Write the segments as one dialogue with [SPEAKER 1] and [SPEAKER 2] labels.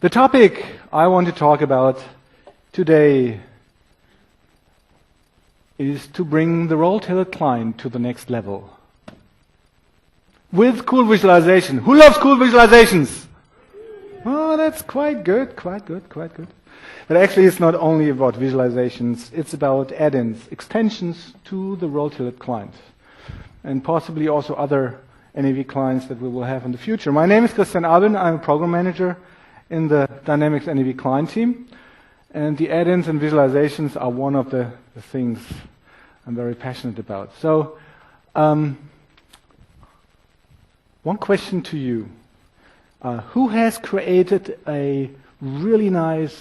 [SPEAKER 1] The topic I want to talk about today is to bring the RoleTailored Client to the next level. With cool visualization. Who loves cool visualizations? Oh, that's quite good, quite good. But actually it's not only about visualizations, it's about add-ins, extensions to the RoleTailored Client. And possibly also other NAV clients that we will have in the future. My name is Christian Albin, I'm a program manager in the Dynamics NAV Client team. And the add-ins and visualizations are one of the things I'm very passionate about. So, one question to you. Who has created a really nice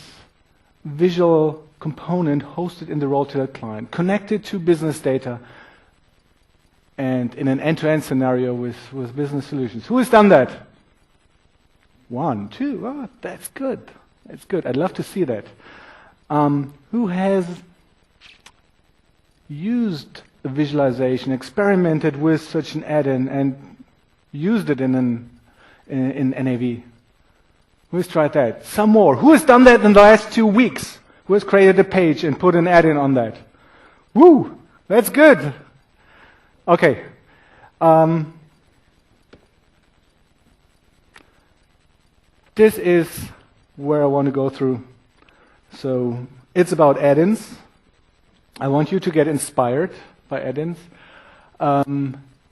[SPEAKER 1] visual component hosted in the RoleTailored Client, connected to business data, and in an end-to-end scenario with business solutions? Who has done that? 1, 2, oh, that's good. That's good. I'd love to see that. Who has used the visualization, experimented with such an add-in, and used it in NAV? Who has tried that? Some more. Who has done that in the last 2 weeks? Who has created a page and put an add-in on that? Woo! That's good. Okay. This is where I want to go through. So it's about add-ins. I want you to get inspired by add-ins.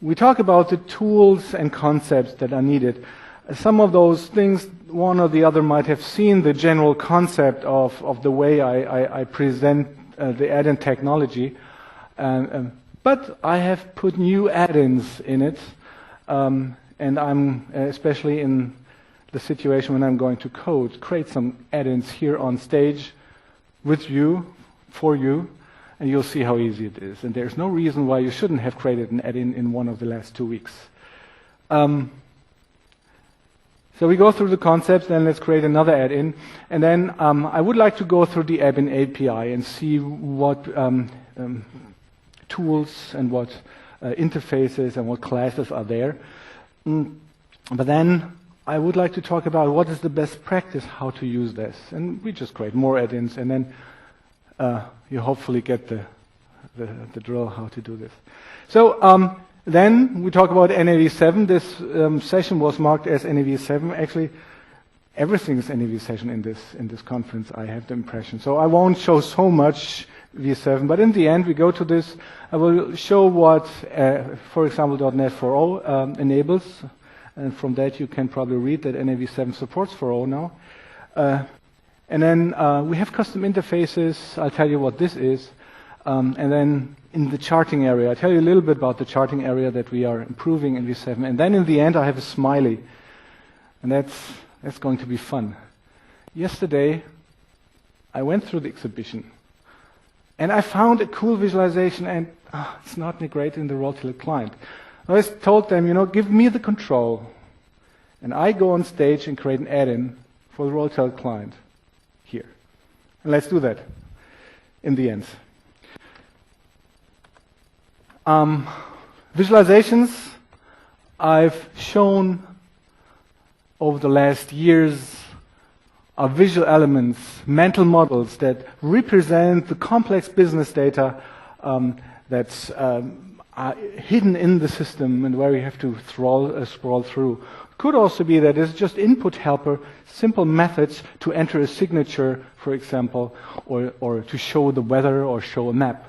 [SPEAKER 1] We talk about the tools and concepts that are needed. Some of those things, one or the other might have seen the general concept of the way I present the add-in technology. But I have put new add-ins in it, and I'm especially in the situation when I'm going to create some add-ins here on stage with you, for you, and you'll see how easy it is. And there's no reason why you shouldn't have created an add-in in one of the last 2 weeks. So we go through the concepts, then let's create another add-in. And then I would like to go through the add-in API and see what tools and what interfaces and what classes are there. But then I would like to talk about what is the best practice, how to use this. And we just create more add-ins, and then you hopefully get the drill how to do this. So then we talk about NAV 7. This session was marked as NAV 7. Actually, everything is NAV session in this conference, I have the impression. So I won't show so much V7, but in the end we go to this. I will show what, for example, .NET 4.0 enables, and from that you can probably read that NAV 7 supports 4.0 now. And then we have custom interfaces. I'll tell you what this is. And then in the charting area, I'll tell you a little bit about the charting area that we are improving in V7. And then in the end I have a smiley. And that's going to be fun. Yesterday I went through the exhibition and I found a cool visualization, and it's not great in the RoleTailored Client. I just told them, give me the control, and I go on stage and create an add-in for the RoleTailored Client here. And let's do that in the end. Visualizations I've shown over the last years are visual elements, mental models that represent the complex business data that's hidden in the system and where you have to scroll through. Could also be that it's just input helper, simple methods to enter a signature, for example, or to show the weather or show a map.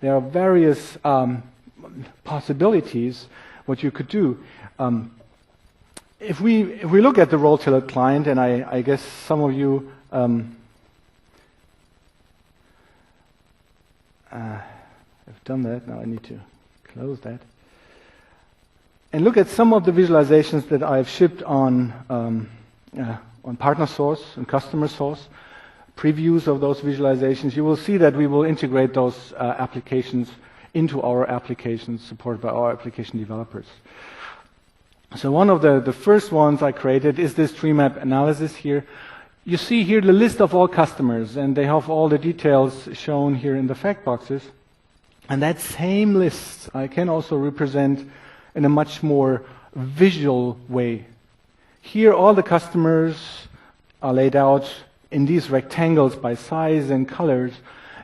[SPEAKER 1] There are various possibilities what you could do. If we look at the RoleTailored Client, and I guess some of you have done that. Now I need to close that. And look at some of the visualizations that I've shipped on partner source and customer source, previews of those visualizations. You will see that we will integrate those applications into our applications supported by our application developers. So one of the first ones I created is this tree map analysis here. You see here the list of all customers, and they have all the details shown here in the fact boxes. And that same list I can also represent in a much more visual way. Here all the customers are laid out in these rectangles by size and colors.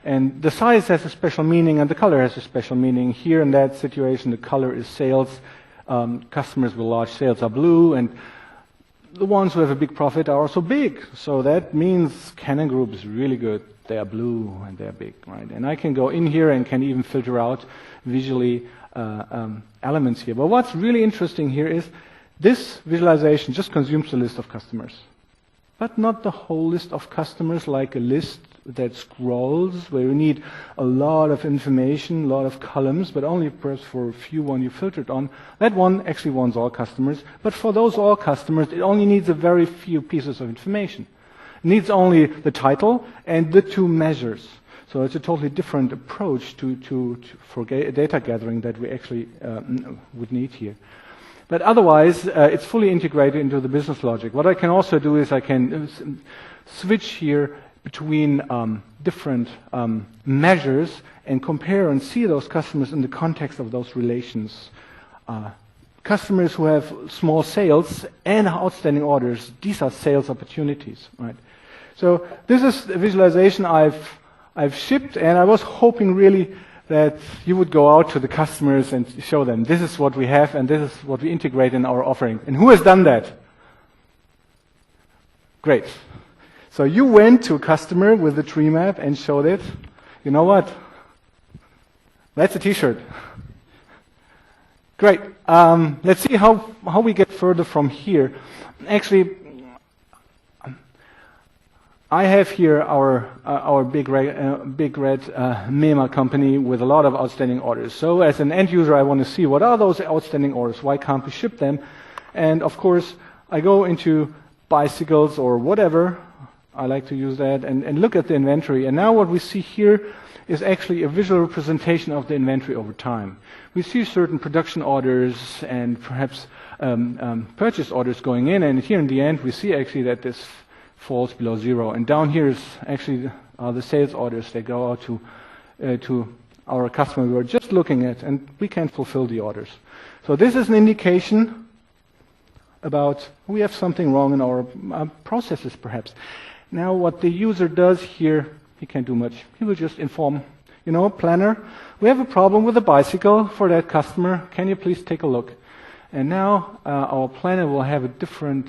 [SPEAKER 1] And the size has a special meaning and the color has a special meaning. Here in that situation, the color is sales. Customers with large sales are blue, and the ones who have a big profit are also big. So that means Canon Group is really good. They are blue and they are big, right? And I can go in here and can even filter out visually elements here. But what's really interesting here is this visualization just consumes the list of customers, but not the whole list of customers like a list that scrolls, where you need a lot of information, a lot of columns, but only perhaps for a few one you filtered on. That one actually wants all customers, but for those all customers, it only needs a very few pieces of information. It needs only the title and the two measures. So it's a totally different approach for data gathering that we actually would need here. But otherwise, it's fully integrated into the business logic. What I can also do is I can switch here between different measures and compare and see those customers in the context of those relations. Customers who have small sales and outstanding orders, these are sales opportunities, right? So this is a visualization I've shipped, and I was hoping really that you would go out to the customers and show them this is what we have and this is what we integrate in our offering. And who has done that? Great. So you went to a customer with the tree map and showed it. You know what? That's a t-shirt. Great. Let's see how we get further from here. Actually, I have here our big red MEMA company with a lot of outstanding orders. So as an end user, I want to see what are those outstanding orders? Why can't we ship them? And of course, I go into bicycles or whatever. I like to use that and look at the inventory. And now what we see here is actually a visual representation of the inventory over time. We see certain production orders and perhaps purchase orders going in. And here in the end, we see actually that this falls below zero. And down here is actually the sales orders that go out to our customer we were just looking at, and we can't fulfill the orders. So this is an indication about we have something wrong in our processes, perhaps. Now, what the user does here, he can't do much. He will just inform, planner, we have a problem with a bicycle for that customer. Can you please take a look? And now our planner will have a different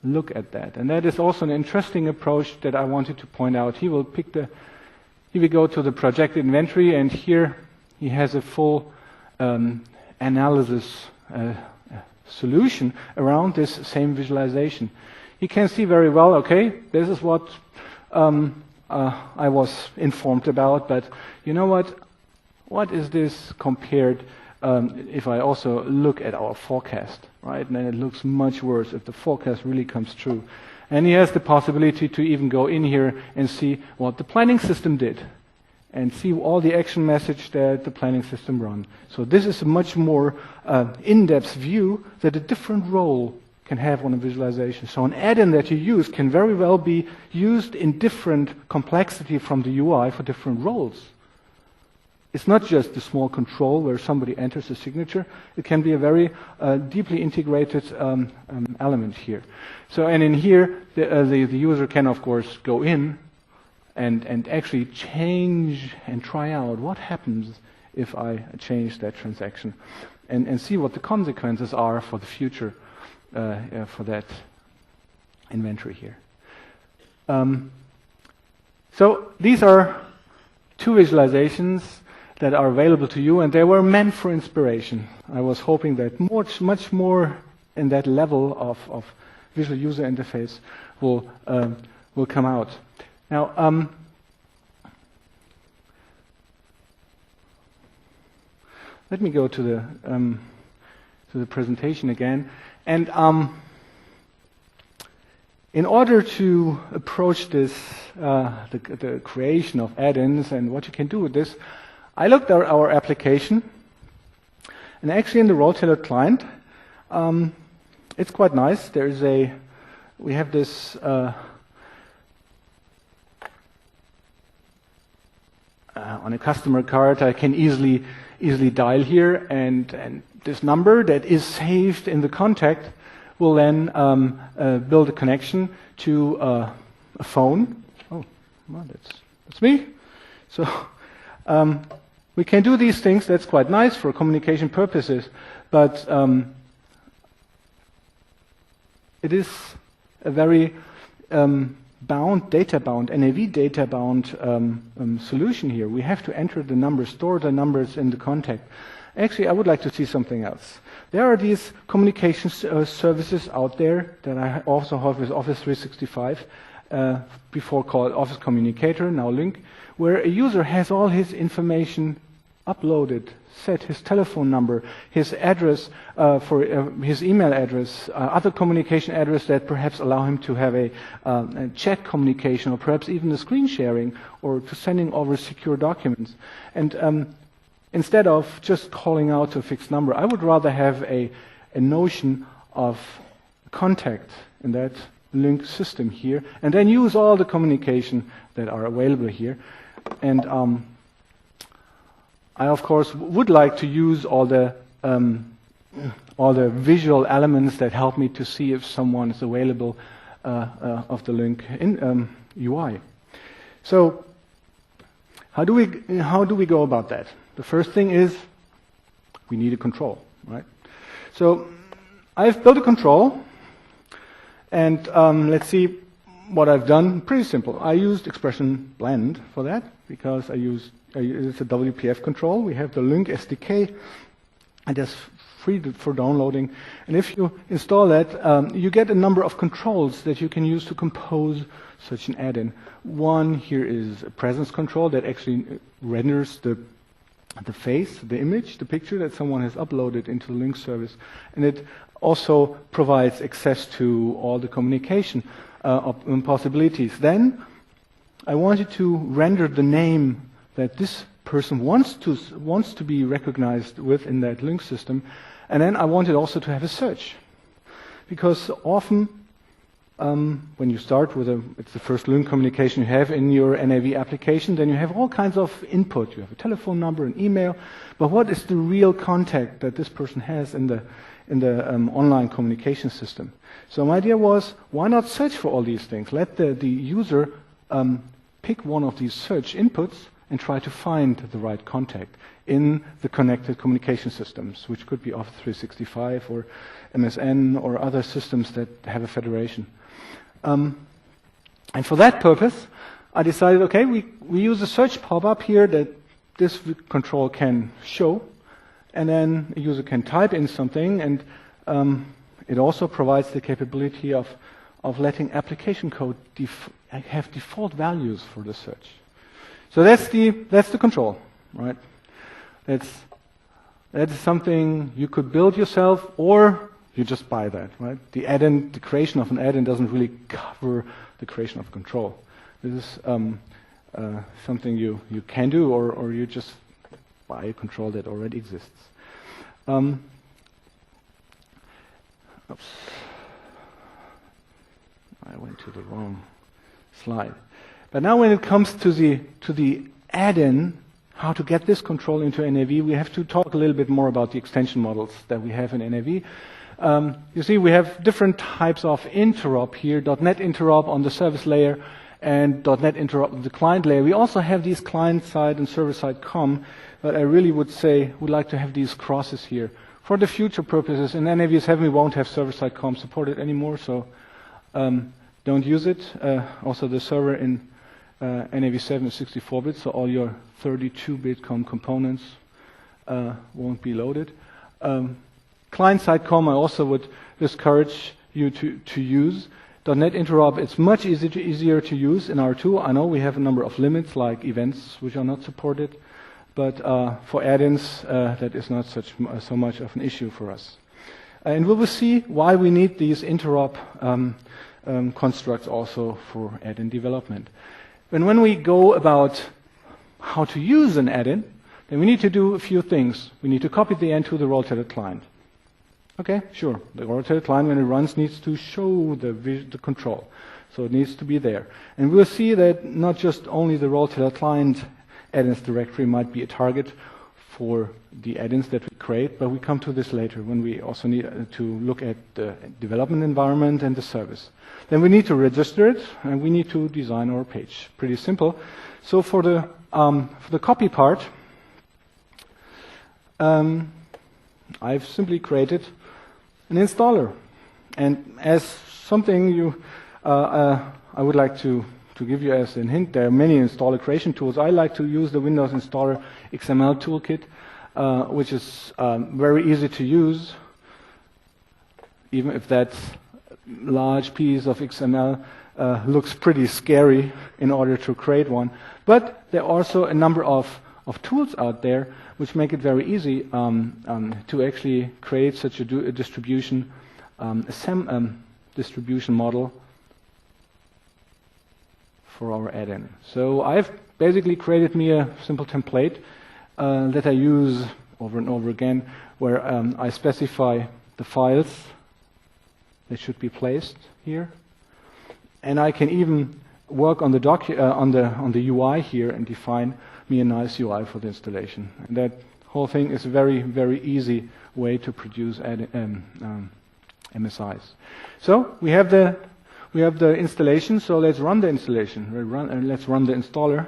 [SPEAKER 1] look at that. And that is also an interesting approach that I wanted to point out. He will go to the projected inventory, and here he has a full analysis solution around this same visualization. You can see very well, okay, this is what I was informed about, but you know what? What is this compared if I also look at our forecast, right? And then it looks much worse if the forecast really comes true. And he has the possibility to even go in here and see what the planning system did and see all the action message that the planning system run. So this is a much more in-depth view that a different role can have on a visualization. So an add-in that you use can very well be used in different complexity from the UI for different roles. It's not just the small control where somebody enters a signature. It can be a very deeply integrated element here. So, and in here, the user can, of course, go in and actually change and try out what happens if I change that transaction and see what the consequences are for the future for that inventory here. So these are two visualizations that are available to you, and they were meant for inspiration. I was hoping that much more in that level of visual user interface will come out. Now, let me go to the presentation again. And in order to approach this, the creation of add-ins and what you can do with this, I looked at our application, and actually in the RoleTailored Client, it's quite nice. We have this on a customer card. I can easily dial here, and this number that is saved in the contact will then build a connection to a phone. Oh, well, that's me. So we can do these things. That's quite nice for communication purposes, but it is a very data-bound, NAV data-bound solution here. We have to enter the numbers, store the numbers in the contact. Actually, I would like to see something else. There are these communication services out there that I also have with Office 365, before called Office Communicator, now Lync, where a user has all his information uploaded, set his telephone number, his address for his email address, other communication address that perhaps allow him to have a chat communication, or perhaps even a screen sharing, or to sending over secure documents. And instead of just calling out to a fixed number, I would rather have a notion of contact in that Lync system here, and then use all the communication that are available here. And I, of course, would like to use all the visual elements that help me to see if someone is available of the Lync in UI. So, how do we go about that? The first thing is we need a control, right? So, I've built a control, and let's see what I've done. Pretty simple. I used expression blend for that because it's a WPF control. We have the Lync SDK, and that's free for downloading. And if you install that, you get a number of controls that you can use to compose such an add-in. One here is a presence control that actually renders the face, the image, the picture that someone has uploaded into the Lync service. And it also provides access to all the communication possibilities. Then I wanted to render the name that this person wants to be recognized with in that Lync system, and then I wanted also to have a search, because often when you start with it's the first Lync communication you have in your NAV application, then you have all kinds of input. You have a telephone number, an email, but what is the real contact that this person has in the online communication system? So my idea was, why not search for all these things? Let the user pick one of these search inputs and try to find the right contact in the connected communication systems, which could be Office 365 or MSN or other systems that have a federation. And for that purpose, I decided, okay, we use a search pop-up here that this control can show, and then a user can type in something, and it also provides the capability of letting application code have default values for the search. So that's the control, right? That's something you could build yourself, or you just buy that, right? The creation of an add-in doesn't really cover the creation of control. This is something you can do, or you just buy a control that already exists. Oops. I went to the wrong slide. But now when it comes to the add-in, how to get this control into NAV, we have to talk a little bit more about the extension models that we have in NAV. You see, we have different types of interop here, .NET interop on the service layer and .NET interop on the client layer. We also have these client-side and server-side COM, but I really would like to have these crosses here. For the future purposes, in NAV 7 we won't have server-side COM supported anymore, so don't use it. Also the server in NAV 7 is 64-bit, so all your 32-bit COM components won't be loaded. Client-side COM I also would discourage you to use. .NET Interop, it's much easier to use in R2. I know we have a number of limits like events which are not supported, but for add-ins that is not so much of an issue for us. And we will see why we need these interop constructs also for add-in development. And when we go about how to use an add-in, then we need to do a few things. We need to copy the end to the RoleTailored client. Okay, sure. The RoleTailored client, when it runs, needs to show the control. So it needs to be there. And we'll see that not just only the RoleTailored client add-ins directory might be a target for the add-ins that we create, but we come to this later when we also need to look at the development environment and the service. Then we need to register it, and we need to design our page. Pretty simple. So for the copy part, I've simply created an installer. And as something I would like to give you as a hint, there are many installer creation tools. I like to use the Windows Installer XML toolkit, which is very easy to use, even if that large piece of XML looks pretty scary in order to create one. But there are also a number of tools out there which make it very easy to actually create such a distribution distribution model for our add-in. So I've basically created me a simple template that I use over and over again, where I specify the files that should be placed here, and I can even work on the on the UI here and define me a nice UI for the installation. And that whole thing is a very, very easy way to produce MSIs. So we have the installation. So let's run the installation. Let's run the installer,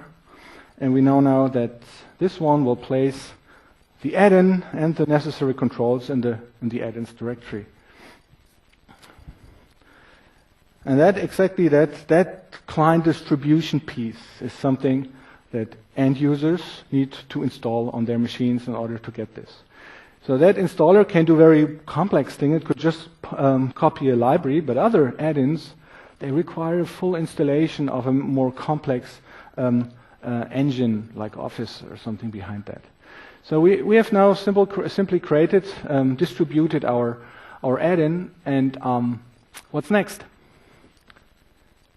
[SPEAKER 1] and we know now that this one will place the add-in and the necessary controls in the add-ins directory. And that client distribution piece is something that end users need to install on their machines in order to get this. So that installer can do very complex things. It could just copy a library, but other add-ins, they require a full installation of a more complex engine like Office or something behind that. So we have now simply created, distributed our add-in, and what's next?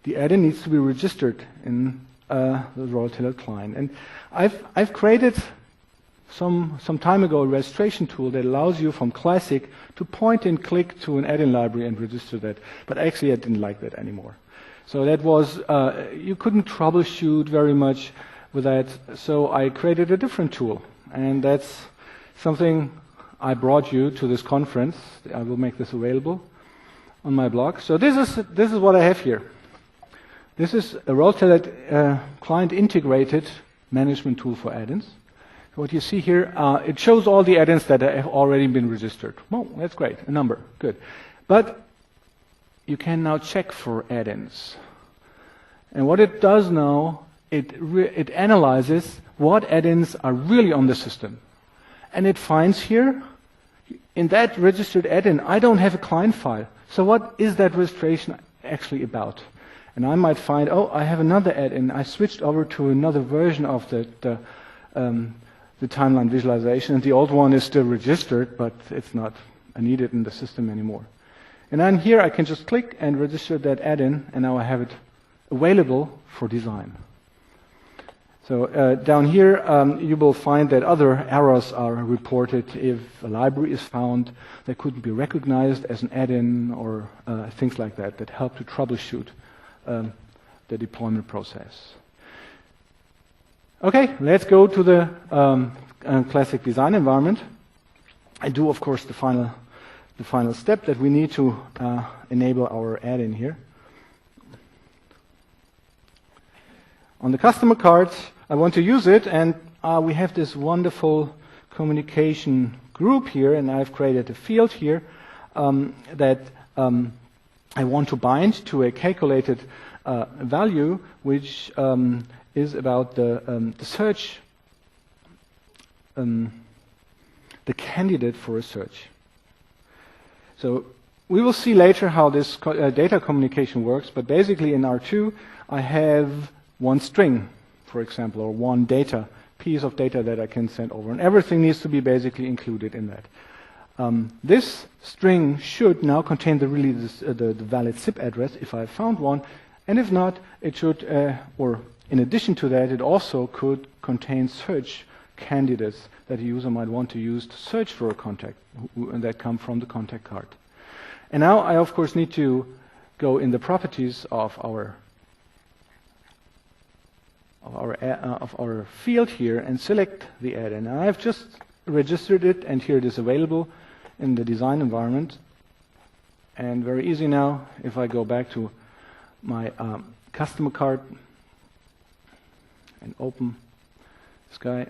[SPEAKER 1] The add-in needs to be registered in the RoleTailored Client. And I've created some time ago a registration tool that allows you from Classic to point and click to an add-in library and register that. But actually I didn't like that anymore. So that was, you couldn't troubleshoot very much with that. So I created a different tool. And that's something I brought you to this conference. I will make this available on my blog. So this is what I have here. This is a RoleTailored Client integrated management tool for add-ins. What you see here, it shows all the add-ins that have already been registered. Well, that's great, a number, good. But you can now check for add-ins. And what it does now, it analyzes what add-ins are really on the system. And it finds here, in that registered add-in, I don't have a client file. So what is that registration actually about? And I might find, oh, I have another add-in. I switched over to another version of the timeline visualization, and the old one is still registered, but it's not needed in the system anymore. And then here I can just click and register that add-in, and now I have it available for design. So down here you will find that other errors are reported if a library is found that couldn't be recognized as an add-in, or things like that that help to troubleshoot the deployment process. Okay, let's go to the classic design environment. I do, of course, the final step that we need to enable our add-in here. On the customer card, I want to use it, and we have this wonderful communication group here, and I've created a field here that I want to bind to a calculated value, which is about the search, the candidate for a search. So we will see later how this data communication works, but basically in R2 I have one string, for example, or one piece of data that I can send over, and everything needs to be basically included in that. This string should now contain the valid zip address if I found one, and if not, it should, or in addition to that, it also could contain search candidates that a user might want to use to search for a contact that come from the contact card. And now I, of course, need to go in the properties of our of our field here and select the add-in. And I've just registered it, and here it is available in the design environment. And very easy now, if I go back to my customer card and open this guy.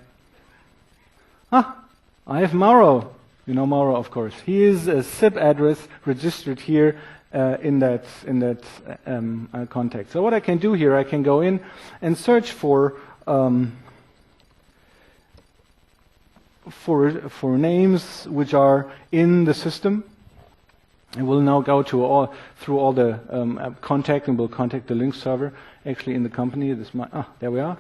[SPEAKER 1] I have Mauro. You know Mauro, of course. He is a SIP address registered here in that context. So what I can do here, I can go in and search for names which are in the system. And we'll now go through all the contact, and we'll contact the link server actually in the company. There we are.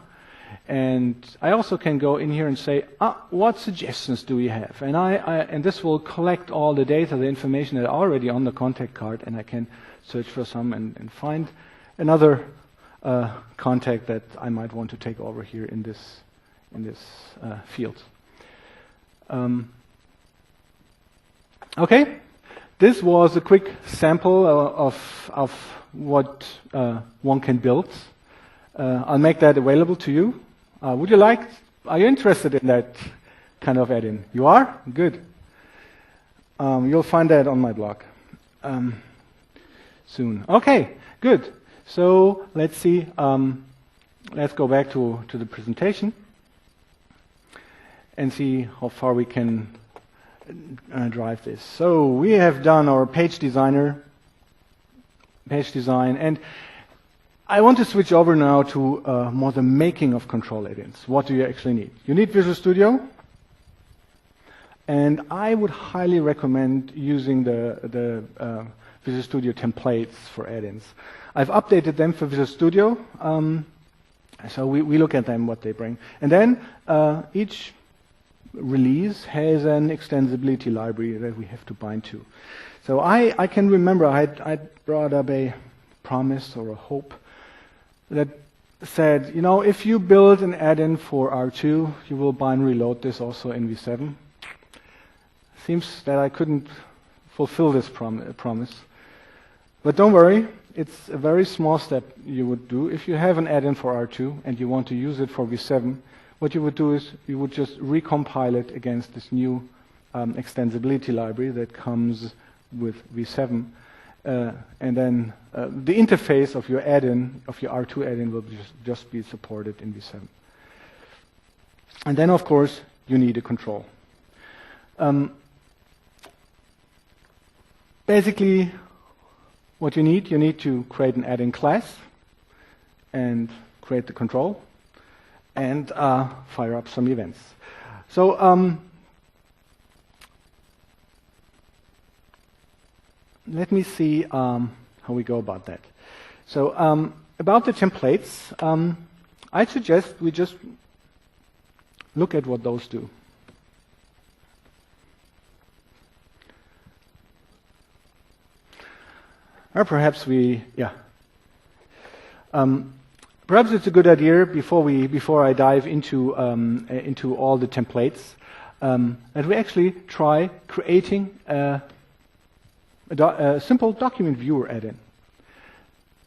[SPEAKER 1] And I also can go in here and say, what suggestions do we have? And and this will collect all the data, the information that are already on the contact card, and I can search for some and find another contact that I might want to take over here in this field. Okay, this was a quick sample of what one can build. I'll make that available to you. Are you interested in that kind of add-in? You are? Good. You'll find that on my blog soon. Okay, good. So let's see. Let's go back to the presentation and see how far we can drive this. So we have done our page design, and I want to switch over now to more the making of control add-ins. What do you actually need? You need Visual Studio, and I would highly recommend using the Visual Studio templates for add-ins. I've updated them for Visual Studio, so we look at them, what they bring. And then each release has an extensibility library that we have to bind to. So I can remember I brought up a promise or a hope that said, if you build an add-in for R2, you will bind reload this also in V7. Seems that I couldn't fulfill this promise. But don't worry, it's a very small step you would do. If you have an add-in for R2 and you want to use it for V7, what you would do is you would just recompile it against this new extensibility library that comes with V7. And then the interface of your add-in, of your R2 add-in, will just be supported in V7. And then, of course, you need a control. Basically, what you need to create an add-in class and create the control and fire up some events. So let me see how we go about that. So about the templates, I suggest we just look at what those do. Or perhaps perhaps it's a good idea before I dive into all the templates that we actually try creating a simple document viewer add-in.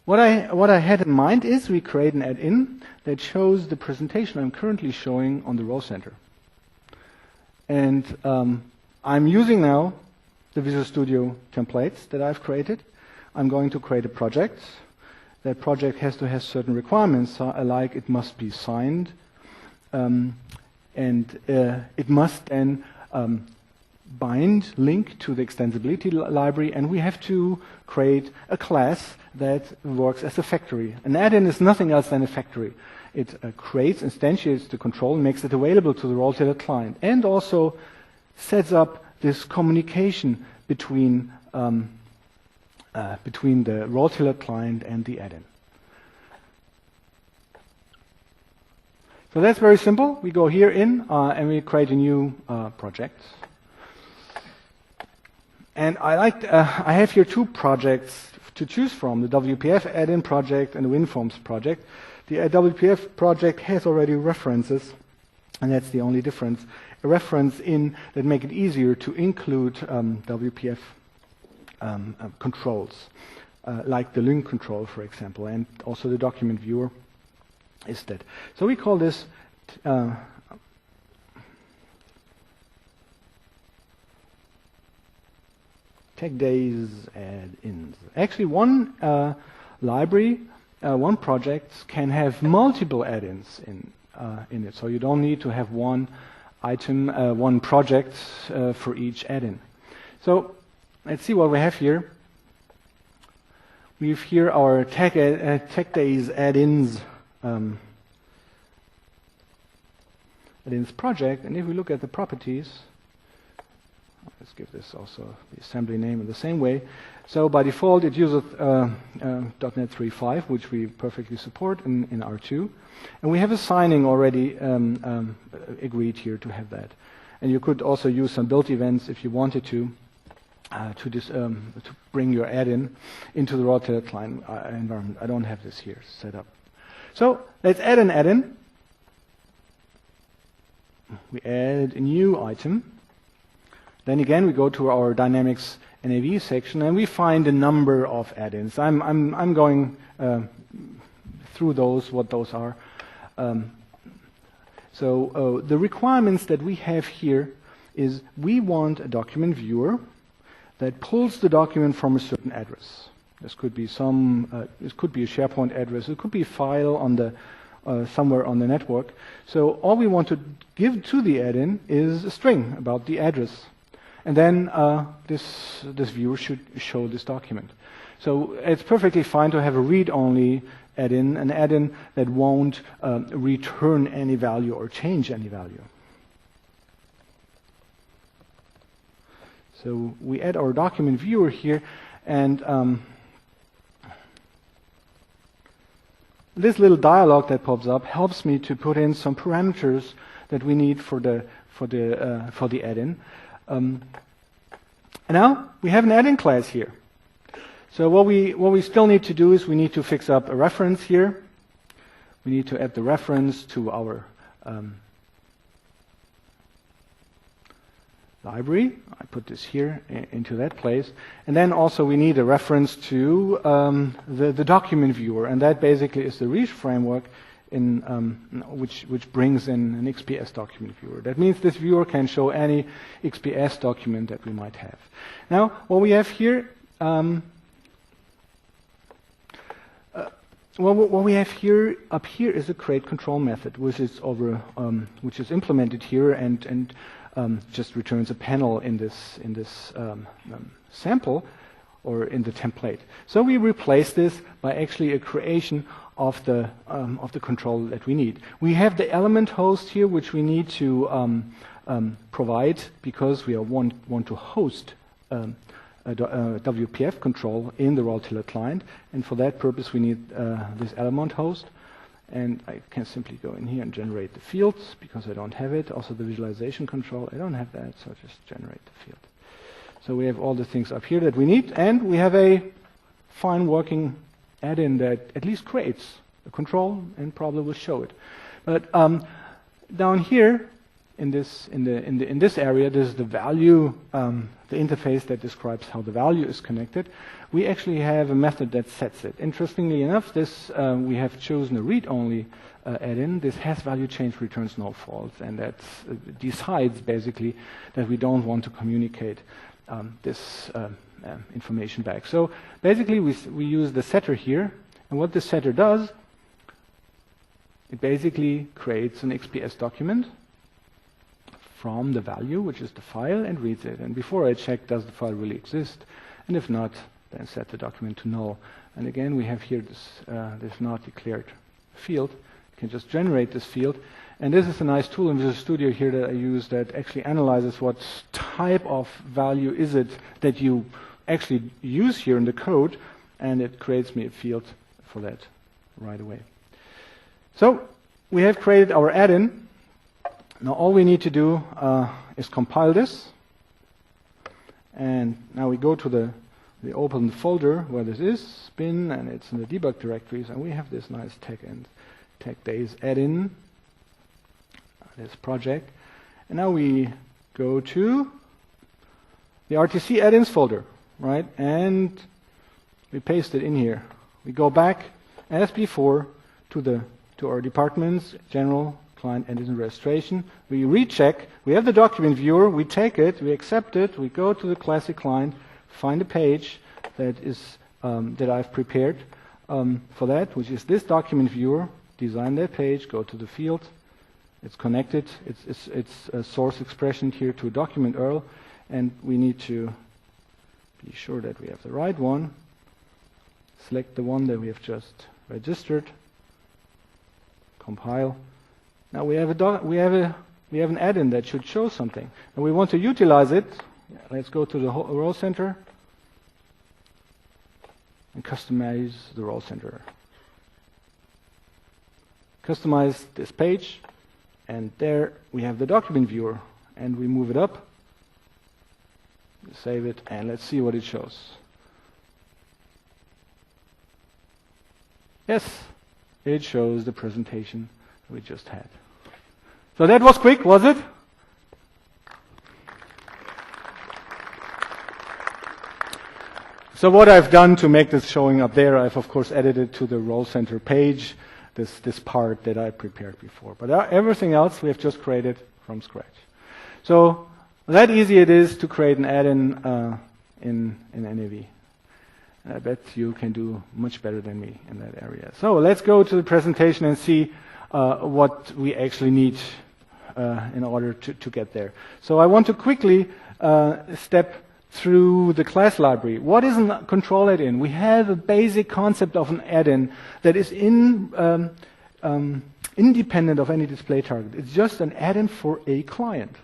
[SPEAKER 1] What I had in mind is we create an add-in that shows the presentation I'm currently showing on the Role Center. And I'm using now the Visual Studio templates that I've created. I'm going to create a project. That project has to have certain requirements, like it must be signed, and it must then link to the extensibility library, and we have to create a class that works as a factory. An add-in is nothing else than a factory. It creates, instantiates the control, makes it available to the RoleTailored client, and also sets up this communication between the RoleTailored client and the add-in. So that's very simple. We go here in and we create a new project. And I have here two projects to choose from, the WPF add-in project and the WinForms project. The WPF project has already references, and that's the only difference. A reference in that make it easier to include WPF controls, like the link control, for example, and also the document viewer. is that. So we call this TechDays add-ins. Actually, one library, one project can have multiple add-ins in it. So you don't need to have one item, one project for each add-in. So let's see what we have here. We have here our TechDays add-ins add-ins project, and if we look at the properties, let's give this also the assembly name in the same way. So by default, it uses .NET 3.5, which we perfectly support in R2. And we have a signing already agreed here to have that. And you could also use some build events if you wanted to bring your add-in into the RoleTailored Client environment. I don't have this here set up. So let's add an add-in. We add a new item. Then again, we go to our Dynamics NAV section, and we find a number of add-ins. I'm going through those, what those are. So the requirements that we have here is we want a document viewer that pulls the document from a certain address. This could be this could be a SharePoint address. It could be a file on the somewhere on the network. So all we want to give to the add-in is a string about the address. And then this viewer should show this document. So it's perfectly fine to have a read-only add-in, an add-in that won't return any value or change any value. So we add our document viewer here, and this little dialog that pops up helps me to put in some parameters that we need for the add-in. And now we have an add-in class here. So what we still need to do is we need to fix up a reference here. We need to add the reference to our library. I put this here into that place. And then also we need a reference to the document viewer, and that basically is the Reach framework in which brings in an XPS document viewer. That means this viewer can show any XPS document that we might have. Now, what we have here, what we have here up here is a create control method, which is implemented here and just returns a panel in this sample or in the template. So we replace this by actually a creation of the control that we need. We have the element host here, which we need to provide because we want to host a WPF control in the RoleTailored client, and for that purpose we need this element host. And I can simply go in here and generate the fields because I don't have it. Also the visualization control, I don't have that, so just generate the field. So we have all the things up here that we need, and we have a fine working add-in that at least creates a control and probably will show it. But down here in this area, this is the value, the interface that describes how the value is connected. We actually have a method that sets it. Interestingly enough, this we have chosen a read-only add-in. This has value change returns no fault, and that decides basically that we don't want to communicate this information back. So basically we use the setter here, and what the setter does, it basically creates an XPS document from the value, which is the file, and reads it. And before I check, does the file really exist? And if not, then set the document to null. And again, we have here this not declared field. You can just generate this field. And this is a nice tool in Visual Studio here that I use that actually analyzes what type of value is it that you actually use here in the code, and it creates me a field for that right away. So we have created our add-in. Now all we need to do is compile this, and now we go to we open the folder where this is, bin, and it's in the debug directories, and we have this nice TechDays add-in, this project. And now we go to the RTC add-ins folder, right? And we paste it in here. We go back, as before, to the to our departments, general, client, entity registration. We recheck. We have the document viewer. We take it. We accept it. We go to the classic client, find a page that is that I've prepared for that, which is this document viewer. Design that page. Go to the field. It's connected. It's a source expression here to a document URL, and we need to be sure that we have the right one. Select the one that we have just registered. Compile. Now we have an add-in that should show something, and we want to utilize it. Let's go to the role center and customize the role center. Customize this page, and there we have the document viewer, and we move it up. Save it, and let's see what it shows. Yes, it shows the presentation we just had. So that was quick, was it? So what I've done to make this showing up there, I've of course edited to the role center page, this part that I prepared before. But everything else we have just created from scratch. So that easy it is to create an add-in in NAV. I bet you can do much better than me in that area. So let's go to the presentation and see what we actually need in order to get there. So I want to quickly step through the class library. What is a control add-in? We have a basic concept of an add-in that is independent of any display target. It's just an add-in for a client.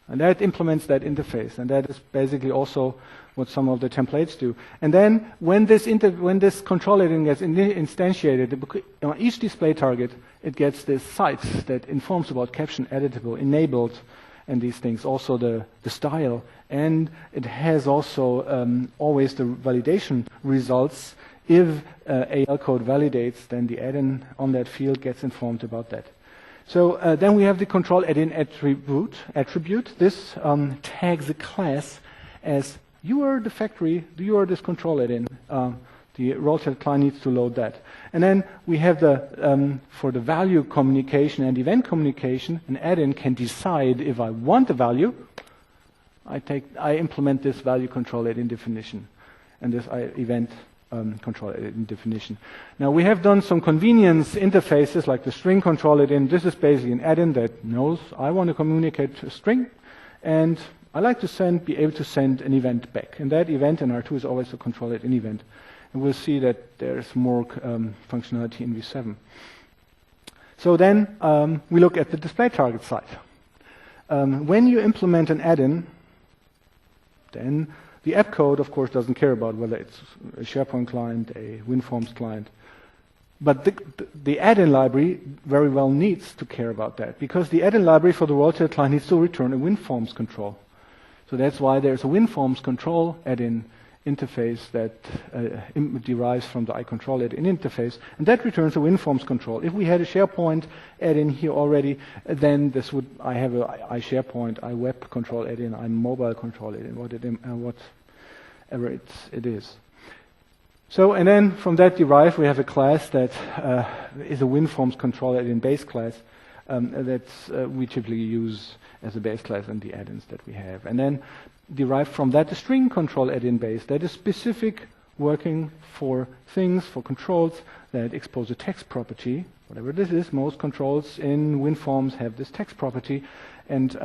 [SPEAKER 1] And that implements that interface, and that is basically also what some of the templates do. And then when this control add-in gets instantiated, on each display target, it gets this site that informs about caption, editable, enabled, and these things. Also the style, and it has also always the validation results. If AL code validates, then the add-in on that field gets informed about that. So then we have the control add-in attribute. This tags a class as you are the factory, you are this control add-in. The RoleTailored Client needs to load that. And then we have the for the value communication and event communication, an add-in can decide if I want the value. I implement this value control add-in definition and this event control add-in definition. Now we have done some convenience interfaces like the string control add-in. This is basically an add-in that knows I want to communicate a string, and I like to be able to send an event back. And that event in R2 is always a control add-in event. And we'll see that there's more functionality in V7. So then we look at the display target side. When you implement an add-in, then the app code, of course, doesn't care about whether it's a SharePoint client, a WinForms client. But the add-in library very well needs to care about that, because the add-in library for the RoleTailored Client needs to return a WinForms control. So that's why there's a WinForms control add-in interface that derives from the iControl add-in interface, and that returns a WinForms control. If we had a SharePoint add-in here already, then I have a iSharePoint, iWeb control add-in, iMobile control add-in, whatever it is. So, and then from that derived, we have a class that is a WinForms control add-in base class that we typically use as a base class in the add-ins that we have. And then derived from that a string control add-in base that is specific, working for things, for controls that expose a text property, whatever this is. Most controls in WinForms have this text property, and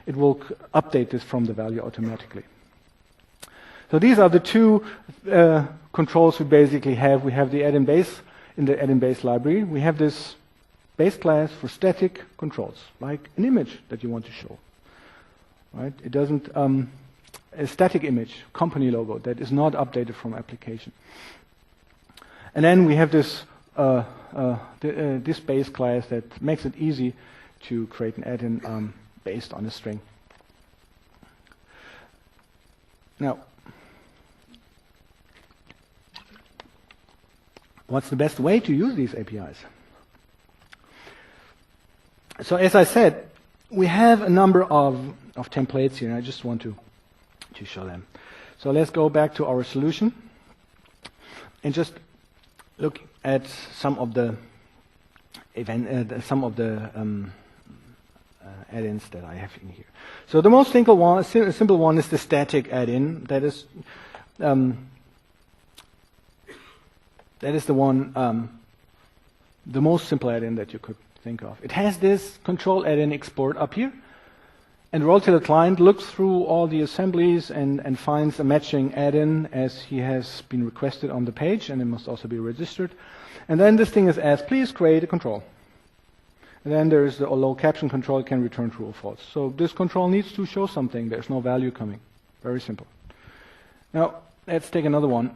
[SPEAKER 1] it will update this from the value automatically. So these are the two controls we basically have. We have the add-in base in the add-in base library. We have this base class for static controls, like an image that you want to show. Right? It doesn't a static image, company logo that is not updated from application. And then we have this this base class that makes it easy to create an add-in based on a string. Now, what's the best way to use these APIs? So as I said, we have a number of templates here, and I just want to show them. So let's go back to our solution and just look at some of the some of the add-ins that I have in here. So the most simple one is the static add-in. That is the one, the most simple add-in that you could think of. It has this control add-in export up here, and RoleTailored Client looks through all the assemblies and finds a matching add-in as he has been requested on the page, and it must also be registered. And then this thing is asked, please create a control. And then there's the low caption control, can return true or false. So this control needs to show something. There's no value coming. Very simple. Now, let's take another one.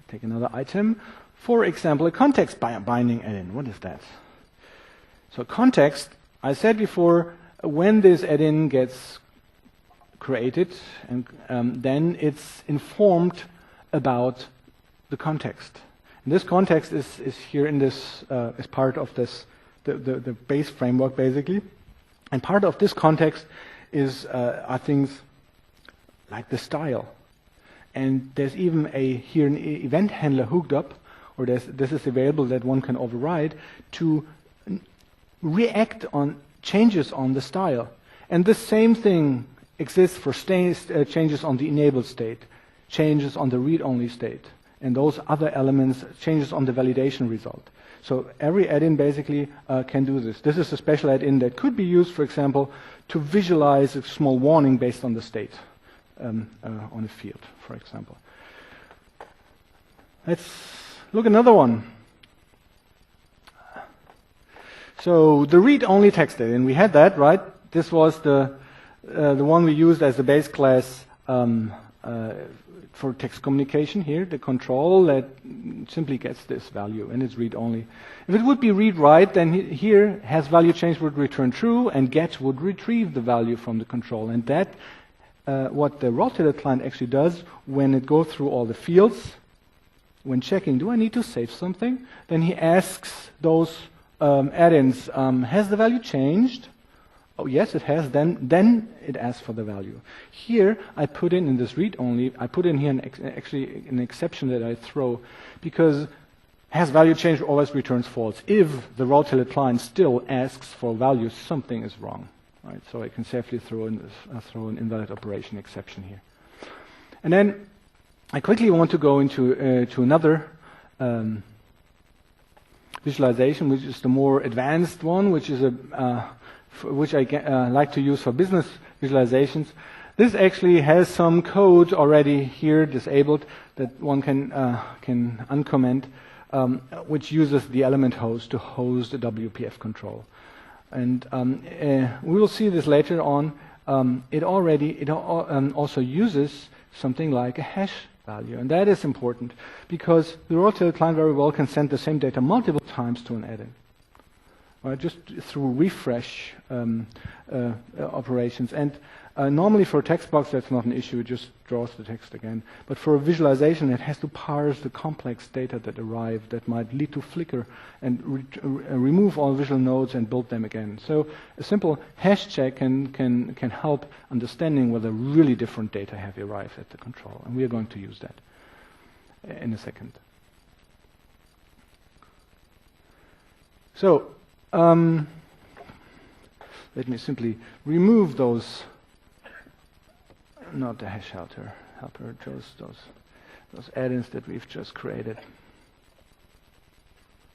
[SPEAKER 1] Take another item. For example, a context binding add-in. What is that? So context, I said before, when this add-in gets created, and then it's informed about the context. And this context is here in this, as part of this, the base framework basically. And part of this context are things like the style. And there's even here an event handler hooked up, or this is available that one can override to react on changes on the style. And the same thing exists for changes on the enabled state, changes on the read-only state, and those other elements, changes on the validation result. So every add-in basically can do this. This is a special add-in that could be used, for example, to visualize a small warning based on the state on a field, for example. Let's look at another one. So the read-only text add-in, we had that, right? This was the one we used as the base class for text communication here, the control that simply gets this value, and it's read-only. If it would be read-write, then here has value change would return true, and get would retrieve the value from the control. And that, what the RoleTailored Client actually does, when it goes through all the fields, when checking, do I need to save something? Then he asks those add-ins, has the value changed? Oh, yes, it has. Then it asks for the value. Here, I put in this read-only, I put in here actually an exception that I throw, because has value changed always returns false. If the RoleTailored Client still asks for values, something is wrong. Right? So I can safely throw an invalid operation exception here. And then I quickly want to go into to another visualization, which is the more advanced one, which is which I like to use for business visualizations. This actually has some code already here disabled that one can uncomment, which uses the element host to host a WPF control. And we will see this later on. It also uses something like a hash value, and that is important because the RoleTailored Client very well can send the same data multiple times to an add-in. Right, just through refresh operations. And normally for a text box, that's not an issue. It just draws the text again. But for a visualization, it has to parse the complex data that arrive that might lead to flicker and remove all visual nodes and build them again. So a simple hash check can help understanding whether really different data have arrived at the control. And we are going to use that in a second. So let me simply remove those, not the hash helper, those add-ins that we've just created.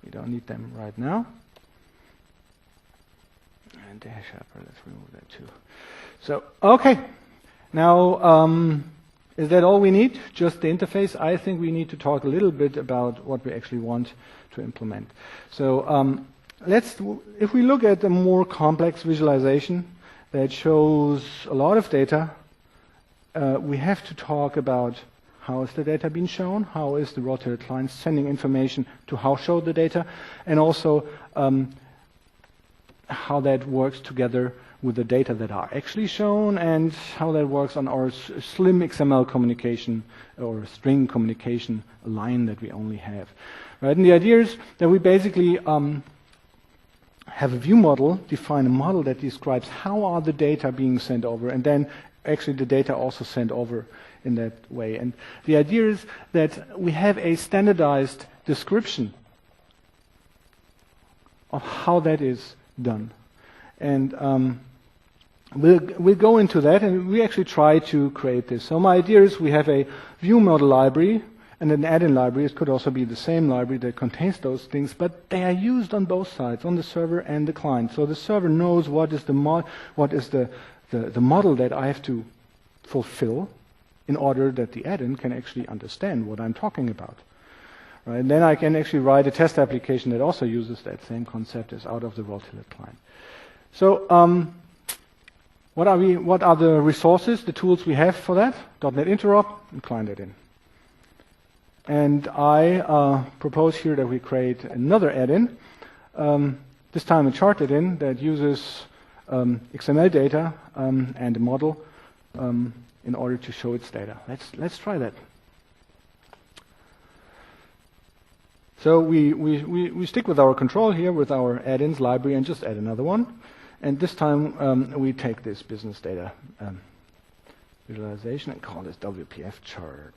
[SPEAKER 1] We don't need them right now. And the hash helper, let's remove that too. So, okay. Now, is that all we need? Just the interface? I think we need to talk a little bit about what we actually want to implement. So, if we look at a more complex visualization that shows a lot of data, we have to talk about how is the data being shown, how is the RoleTailored Client sending information to how show the data, and also how that works together with the data that are actually shown, and how that works on our slim XML communication or string communication line that we only have. Right? And the idea is that we basically have a view model, define a model that describes how are the data being sent over, and then actually the data also sent over in that way. And the idea is that we have a standardized description of how that is done. And we'll go into that, and we actually try to create this. So my idea is we have a view model library and an add-in library. It could also be the same library that contains those things, but they are used on both sides, on the server and the client. So the server knows what is the model that I have to fulfill in order that the add-in can actually understand what I'm talking about. Right? And then I can actually write a test application that also uses that same concept as out of the RoleTailored client. So what are the resources, the tools we have for that? .NET Interop and Client Add-in. And I propose here that we create another add-in, this time a chart add-in that uses XML data and a model in order to show its data. Let's try that. So we stick with our control here with our add-ins library and just add another one. And this time we take this business data visualization and call this WPF chart.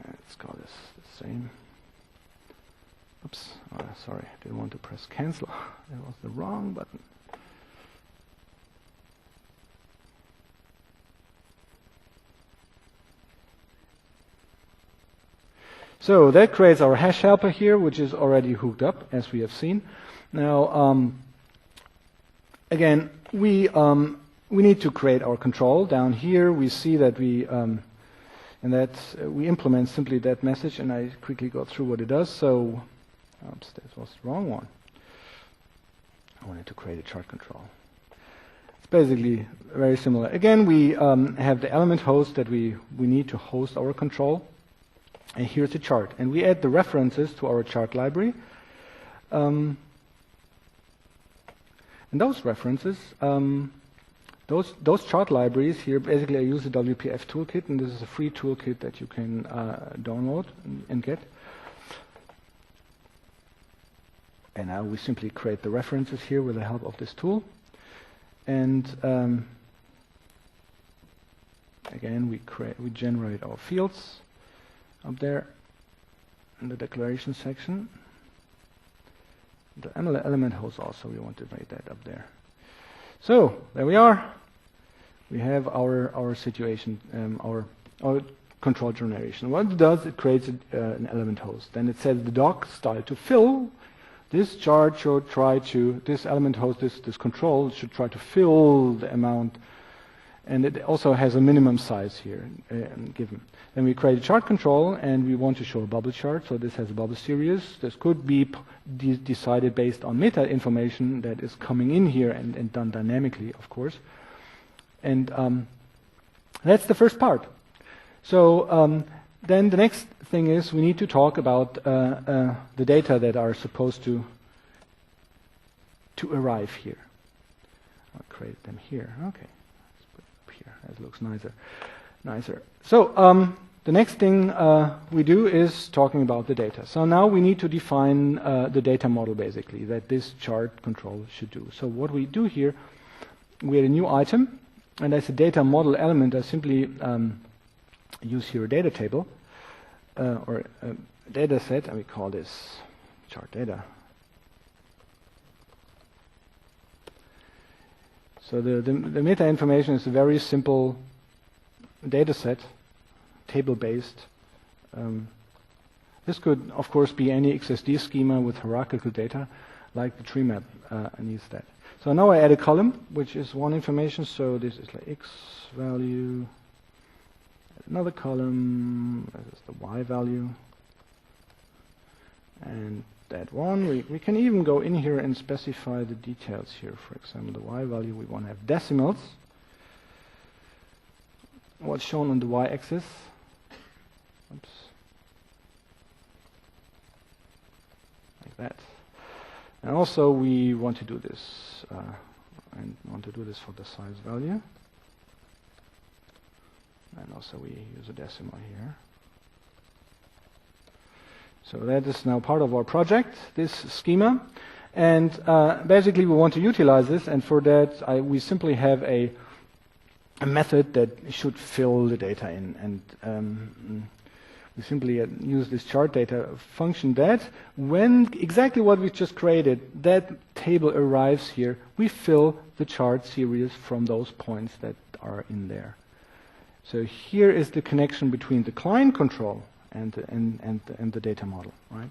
[SPEAKER 1] Let's call this the same. Oops, sorry, I didn't want to press cancel. That was the wrong button. So that creates our hash helper here, which is already hooked up, as we have seen. Now, again, we need to create our control. Down here, we see that we implement simply that message, and I quickly go through what it does. So, oops, that was the wrong one. I wanted to create a chart control. It's basically very similar. Again, we have the element host that we need to host our control. And here's the chart. And we add the references to our chart library. And those references, those chart libraries here, basically I use the WPF toolkit, and this is a free toolkit that you can download and get. And now we simply create the references here with the help of this tool. And again, we generate our fields up there in the declaration section. The element host also, we want to write that up there. So there we are. We have our situation, our control generation. What it does, it creates an element host. Then it says the doc style to fill. This chart should try to, this element host, this control should try to fill the amount. And it also has a minimum size here given. Then we create a chart control, and we want to show a bubble chart. So this has a bubble series. This could be decided based on meta information that is coming in here and done dynamically, of course. And that's the first part. So then the next thing is we need to talk about the data that are supposed to arrive here. I'll create them here. Okay. That looks nicer. So the next thing we do is talking about the data. So now we need to define the data model, basically, that this chart control should do. So what we do here, we add a new item, and as a data model element, I simply use here a data table or a data set, and we call this chart data. So the meta information is a very simple data set, table-based. This could, of course, be any XSD schema with hierarchical data, like the tree map needs that. So now I add a column, which is one information. So this is like X value, another column, this is the Y value, and that one. We can even go in here and specify the details here. For example, the Y value, we want to have decimals. What's shown on the Y-axis? Oops. Like that. And also we want to do this, for the size value. And also we use a decimal here. So that is now part of our project, this schema. And basically we want to utilize this, and for that we simply have a method that should fill the data in. And we simply use this chart data function that when exactly what we just created, that table arrives here, we fill the chart series from those points that are in there. So here is the connection between the client control and the data model, right?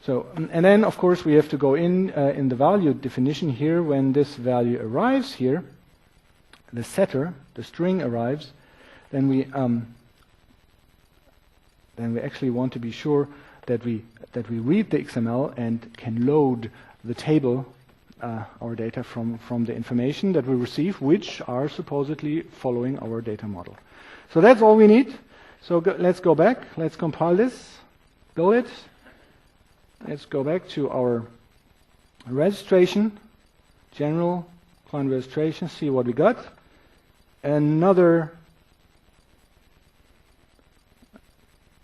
[SPEAKER 1] So, and then of course we have to go in the value definition here. When this value arrives here, the setter, the string arrives, then we actually want to be sure that we read the XML and can load the table, our data from the information that we receive, which are supposedly following our data model. So that's all we need. So let's go back. Let's compile this, build it. Let's go back to our registration, general client registration, see what we got. Another,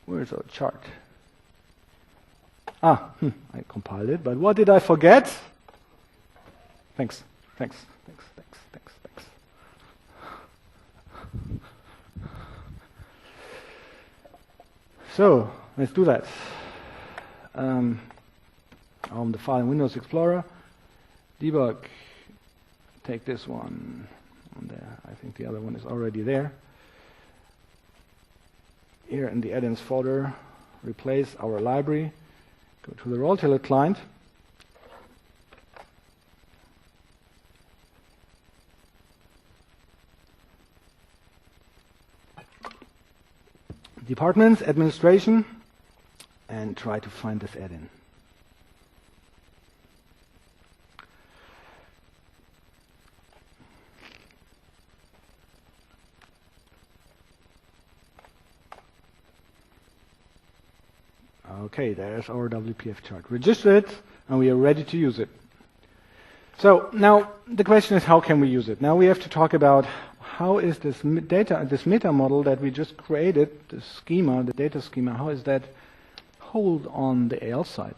[SPEAKER 1] where's our chart? I compiled it, but what did I forget? Thanks. So, let's do that. On the file in Windows Explorer, debug, take this one, and I think the other one is already there. Here in the add-ins folder, replace our library, go to the RoleTailored Client. Departments, administration, and try to find this add-in. Okay, there's our WPF chart. Register it, and we are ready to use it. So now the question is, how can we use it? Now we have to talk about how is this data, this meta model that we just created, the schema, the data schema, how is that hold on the AL side?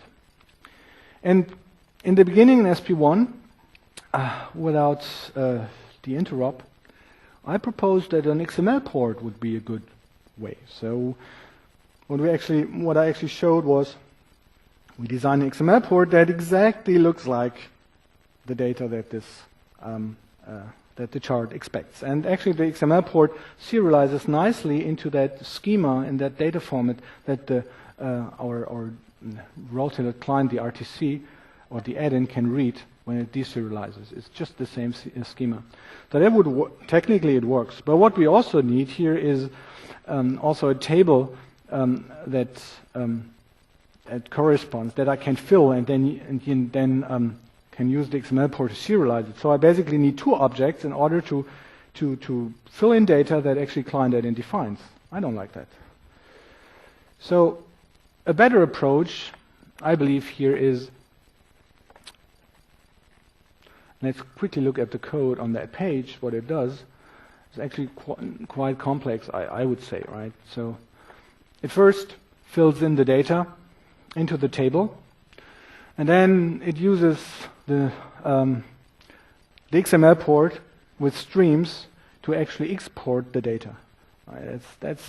[SPEAKER 1] And in the beginning in SP1, without the interop, I proposed that an XML port would be a good way. So what I actually showed was we designed an XML port that exactly looks like the data that this that the chart expects. And actually the XML port serializes nicely into that schema in that data format that our RoleTailored Client, the RTC, or the add-in can read when it deserializes. It's just the same schema. So that would technically it works. But what we also need here is also a table that corresponds, that I can fill and then can use the XML port to serialize it. So I basically need two objects in order to fill in data that actually client add-in defines. I don't like that. So a better approach, I believe, here is, let's quickly look at the code on that page, what it does. It's actually quite complex, I would say, right? So it first fills in the data into the table, and then it uses the XML port with streams to actually export the data. Right? That's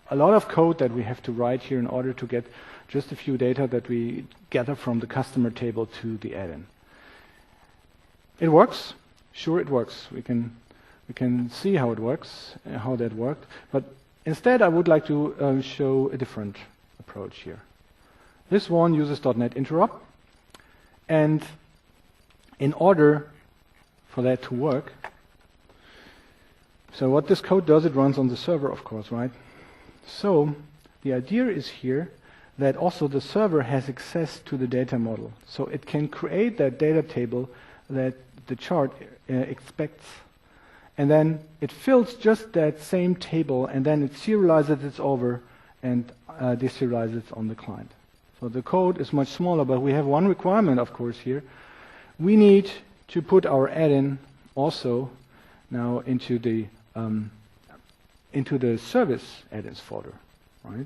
[SPEAKER 1] a lot of code that we have to write here in order to get just a few data that we gather from the customer table to the add-in. It works. Sure, it works. We can see how it works, how that worked. But instead, I would like to show a different approach here. This one uses .NET Interop, and in order for that to work, so what this code does, it runs on the server, of course, right? So the idea is here that also the server has access to the data model. So it can create that data table that the chart expects. And then it fills just that same table, and then it serializes it over and deserializes it on the client. So the code is much smaller, but we have one requirement, of course, here. We need to put our add-in also now into the service add-ins folder, right?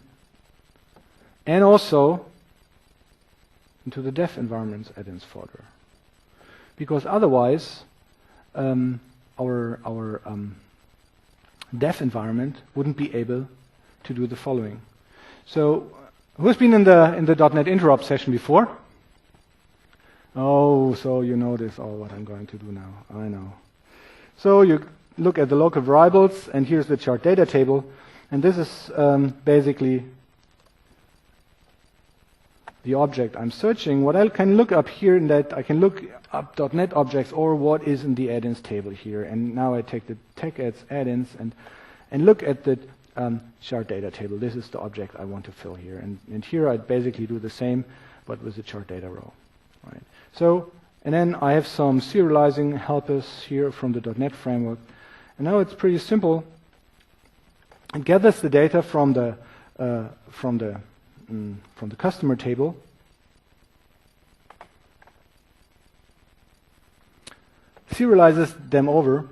[SPEAKER 1] And also into the dev environment's add-ins folder. Because otherwise, our dev environment wouldn't be able to do the following. So, who's been in the .NET Interop session before? Oh, so you know this, what I'm going to do now. I know. So you look at the local variables, and here's the chart data table, and this is basically the object I'm searching. What I can look up here in that, I can look up .NET objects or what is in the add-ins table here. And now I take the TechAds add-ins and look at the chart data table. This is the object I want to fill here. And here I basically do the same, but with the chart data row. Right. So, and then I have some serializing helpers here from the .NET framework. And now it's pretty simple. It gathers the data from the customer table, serializes them over.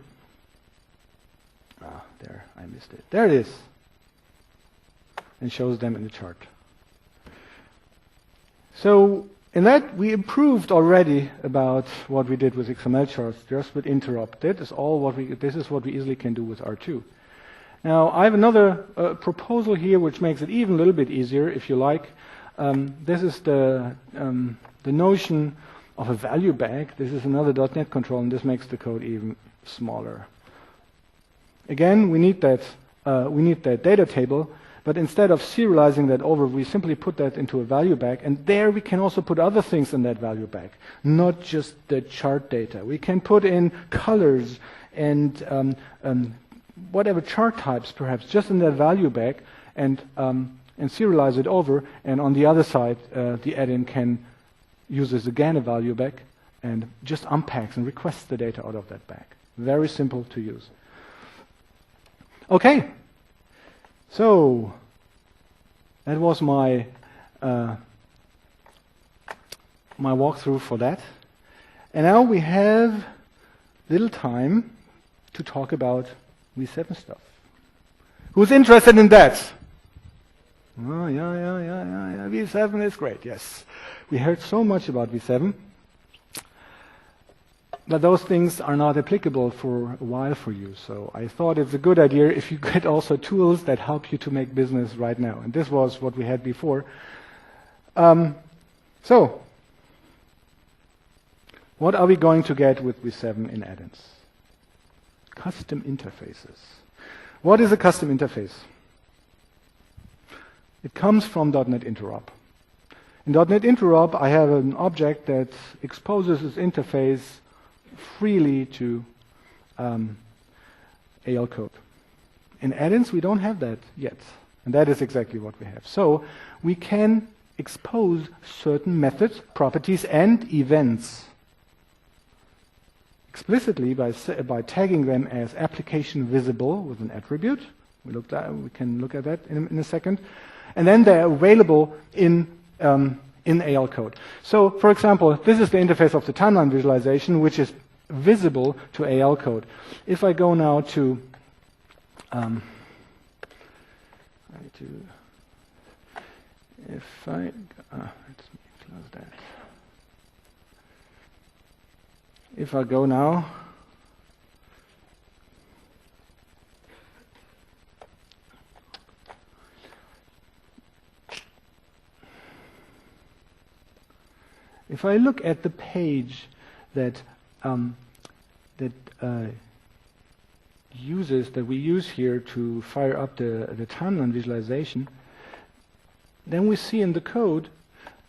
[SPEAKER 1] There, I missed it. There it is. And shows them in the chart. So, in that, we improved already about what we did with XML charts, just with interop. This is what we easily can do with R2. Now, I have another proposal here which makes it even a little bit easier, if you like. This is the notion of a value bag. This is another .NET control, and this makes the code even smaller. Again, we need that data table, but instead of serializing that over, we simply put that into a value bag, and there we can also put other things in that value bag, not just the chart data. We can put in colors and whatever chart types, perhaps, just in that value bag, and serialize it over. And on the other side, the add-in uses again a value bag and just unpacks and requests the data out of that bag. Very simple to use. Okay, so that was my walkthrough for that. And now we have little time to talk about V7 stuff. Who's interested in that? Oh, yeah. V7 is great, yes. We heard so much about V7. But those things are not applicable for a while for you. So I thought it's a good idea if you get also tools that help you to make business right now. And this was what we had before. So, what are we going to get with V7 in add-ins? Custom interfaces. What is a custom interface? It comes from .NET Interop. In .NET Interop, I have an object that exposes its interface freely to AL code. In add-ins, we don't have that yet, and that is exactly what we have. So we can expose certain methods, properties, and events explicitly by tagging them as application visible with an attribute. We can look at that in a second, and then they're available in AL code. So, for example, this is the interface of the timeline visualization, which is visible to AL code. If I go now to let me close that. If I go now if I look at the page that we use here to fire up the timeline visualization, then we see in the code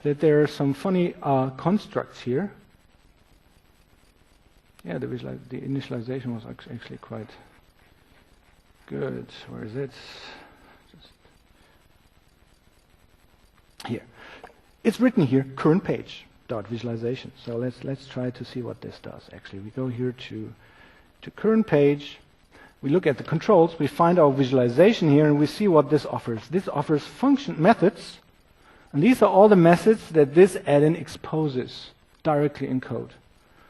[SPEAKER 1] that there are some funny constructs here. Yeah, the initialization was actually quite good. Where is it? Just here. It's written here, current page dot visualization. So let's try to see what this does. Actually, we go here to current page. We look at the controls. We find our visualization here, and we see what this offers. This offers function methods, and these are all the methods that this add-in exposes directly in code.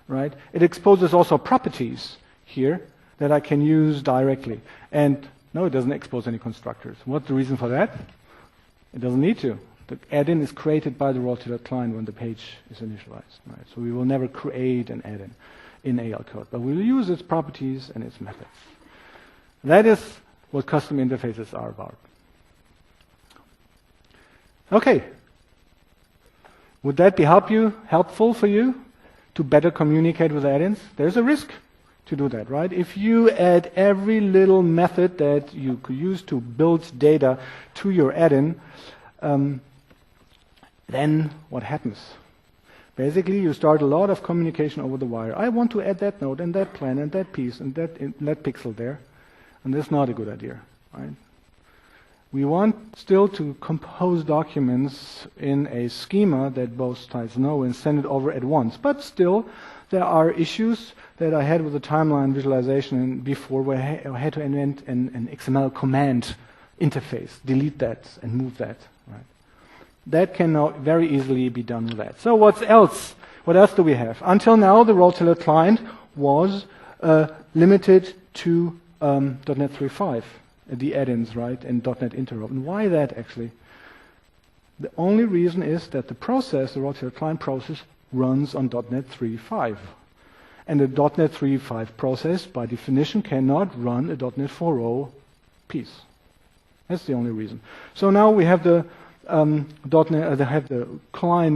[SPEAKER 1] Right? It exposes also properties here that I can use directly. And no, it doesn't expose any constructors. What's the reason for that? It doesn't need to. The add-in is created by the RoleTailored Client when the page is initialized. Right? So we will never create an add-in in AL code, but we will use its properties and its methods. That is what custom interfaces are about. Okay. Would that be helpful for you to better communicate with add-ins? There's a risk to do that, right? If you add every little method that you could use to build data to your add-in, then what happens? Basically, you start a lot of communication over the wire. I want to add that node and that plan and that piece and that pixel there, and that's not a good idea, right? We want still to compose documents in a schema that both sides know and send it over at once. But still, there are issues that I had with the timeline visualization before where I had to invent an XML command interface, delete that and move that. Right? That can now very easily be done with that. So what else? What else do we have? Until now, the RoleTailored Client was limited to .NET 3.5. The add-ins, right, and .NET Interop. And why that, actually? The only reason is that the process, the RoleTailored Client process, runs on .NET 3.5. And the .NET 3.5 process, by definition, cannot run a .NET 4.0 piece. That's the only reason. So now we have the client,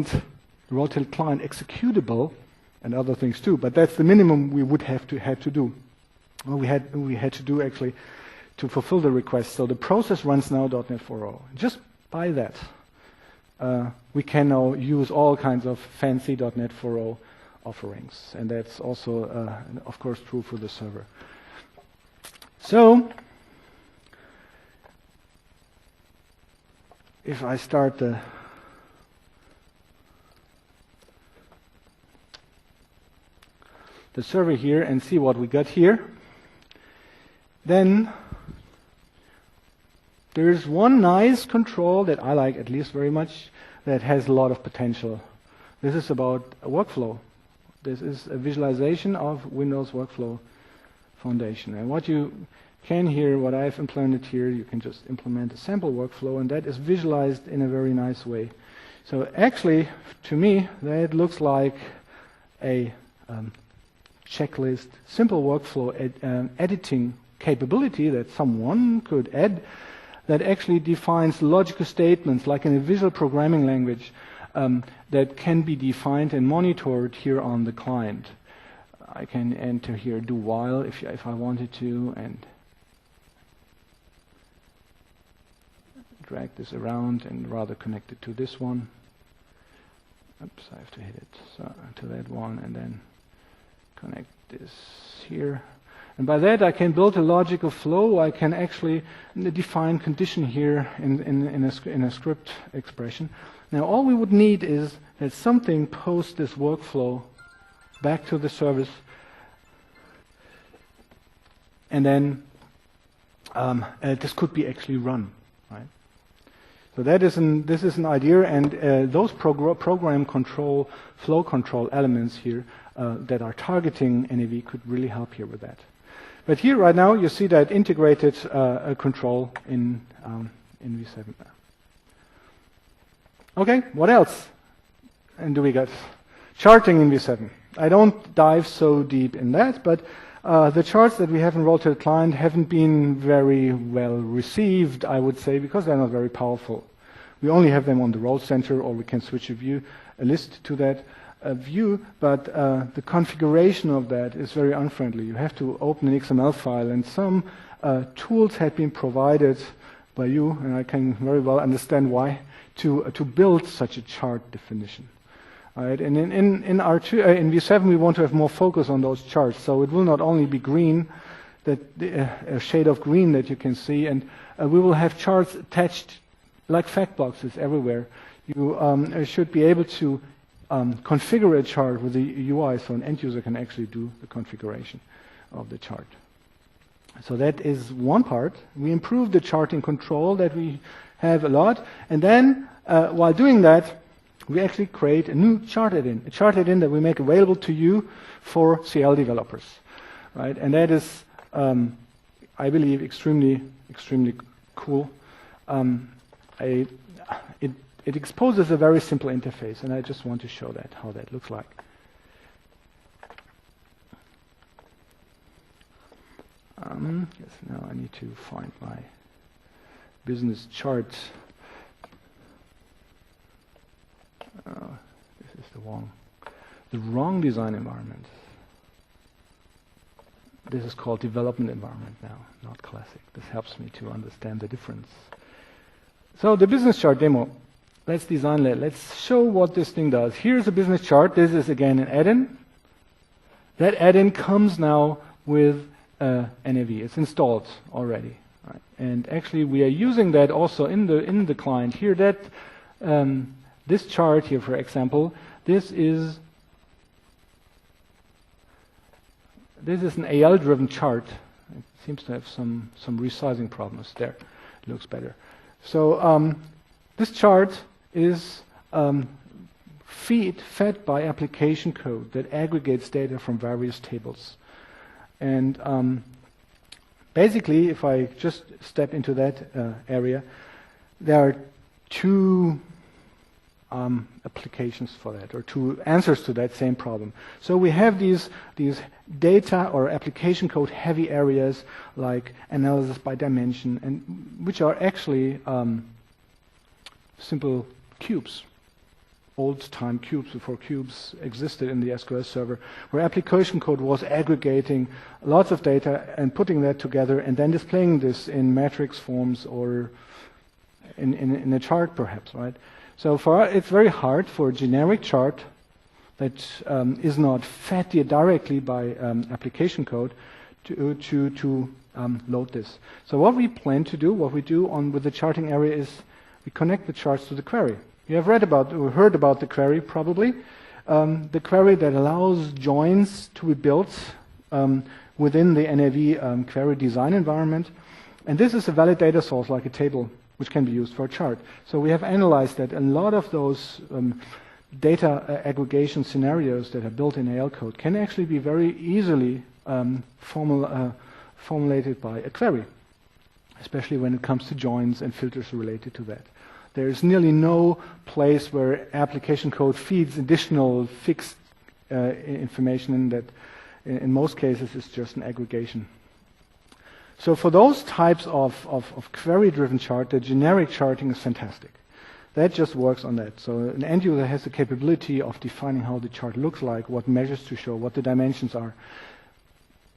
[SPEAKER 1] the RoleTailored Client executable, and other things too. But that's the minimum we would have to do. Well, we had to do actually to fulfill the request. So the process runs now .NET 4.0. Just by that, we can now use all kinds of fancy .NET 4.0 offerings. And that's also, of course, true for the server. So, if I start the server here and see what we got here, then there's one nice control that I like at least very much that has a lot of potential. This is about a workflow. This is a visualization of Windows Workflow Foundation. And what you can here, what I've implemented here, you can just implement a sample workflow, and that is visualized in a very nice way. So actually, to me, that looks like a checklist, simple workflow editing capability that someone could add that actually defines logical statements like in a visual programming language that can be defined and monitored here on the client. I can enter here do while if I wanted to and drag this around and rather connect it to this one. Oops, I have to hit it to that one and then connect this here. And by that I can build a logical flow. I can actually define condition here in a script expression. Now all we would need is that something posts this workflow back to the service, and then this could be actually run, right? So this is an idea, and those program control, flow control elements here that are targeting NAV could really help here with that. But here right now you see that integrated control in V7. Okay, what else? And do we got charting in V7? I don't dive so deep in that, but the charts that we have in RoleTailored Client haven't been very well received, I would say, because they're not very powerful. We only have them on the role center, or we can switch a list to that view, but the configuration of that is very unfriendly. You have to open an XML file, and some tools have been provided by you, and I can very well understand why, to build such a chart definition. All right, and in V7 we want to have more focus on those charts, so it will not only be green, that a shade of green that you can see, and we will have charts attached like fact boxes everywhere. You should be able to configure a chart with the UI, so an end user can actually do the configuration of the chart. So that is one part. We improved the charting control that we have a lot, and then while doing that, we actually create a new chart add-in, a chart add-in that we make available to you for CL developers, right? And that is, I believe, extremely cool. It it exposes a very simple interface, and I just want to show that, how that looks like. Yes, now I need to find my business chart. This is the wrong design environment. This is called development environment now, not classic. This helps me to understand the difference. So the business chart demo. Let's design that. Let's show what this thing does. Here's a business chart. This is again an add-in. That add-in comes now with NAV. It's installed already. Right? And actually we are using that also in the client here. That this chart here, for example, this is an AL-driven chart. It seems to have some resizing problems there. It looks better. So this chart is fed by application code that aggregates data from various tables. And basically, if I just step into that area, there are two applications for that, or two answers to that same problem. So we have these data or application code heavy areas like analysis by dimension, and which are actually simple cubes, old-time cubes before cubes existed in the SQL server, where application code was aggregating lots of data and putting that together and then displaying this in matrix forms or in a chart perhaps, right? So it's very hard for a generic chart that is not fed directly by application code to load this. So what we plan to do, what we do with the charting area is we connect the charts to the query. You have read about or heard about the query probably. The query that allows joins to be built within the NAV query design environment. And this is a valid data source like a table which can be used for a chart. So we have analyzed that a lot of those data aggregation scenarios that are built in AL code can actually be very easily formulated by a query, especially when it comes to joins and filters related to that. There is nearly no place where application code feeds additional fixed information in that. In most cases, it's just an aggregation. So for those types of query-driven chart, the generic charting is fantastic. That just works on that. So an end user has the capability of defining how the chart looks like, what measures to show, what the dimensions are.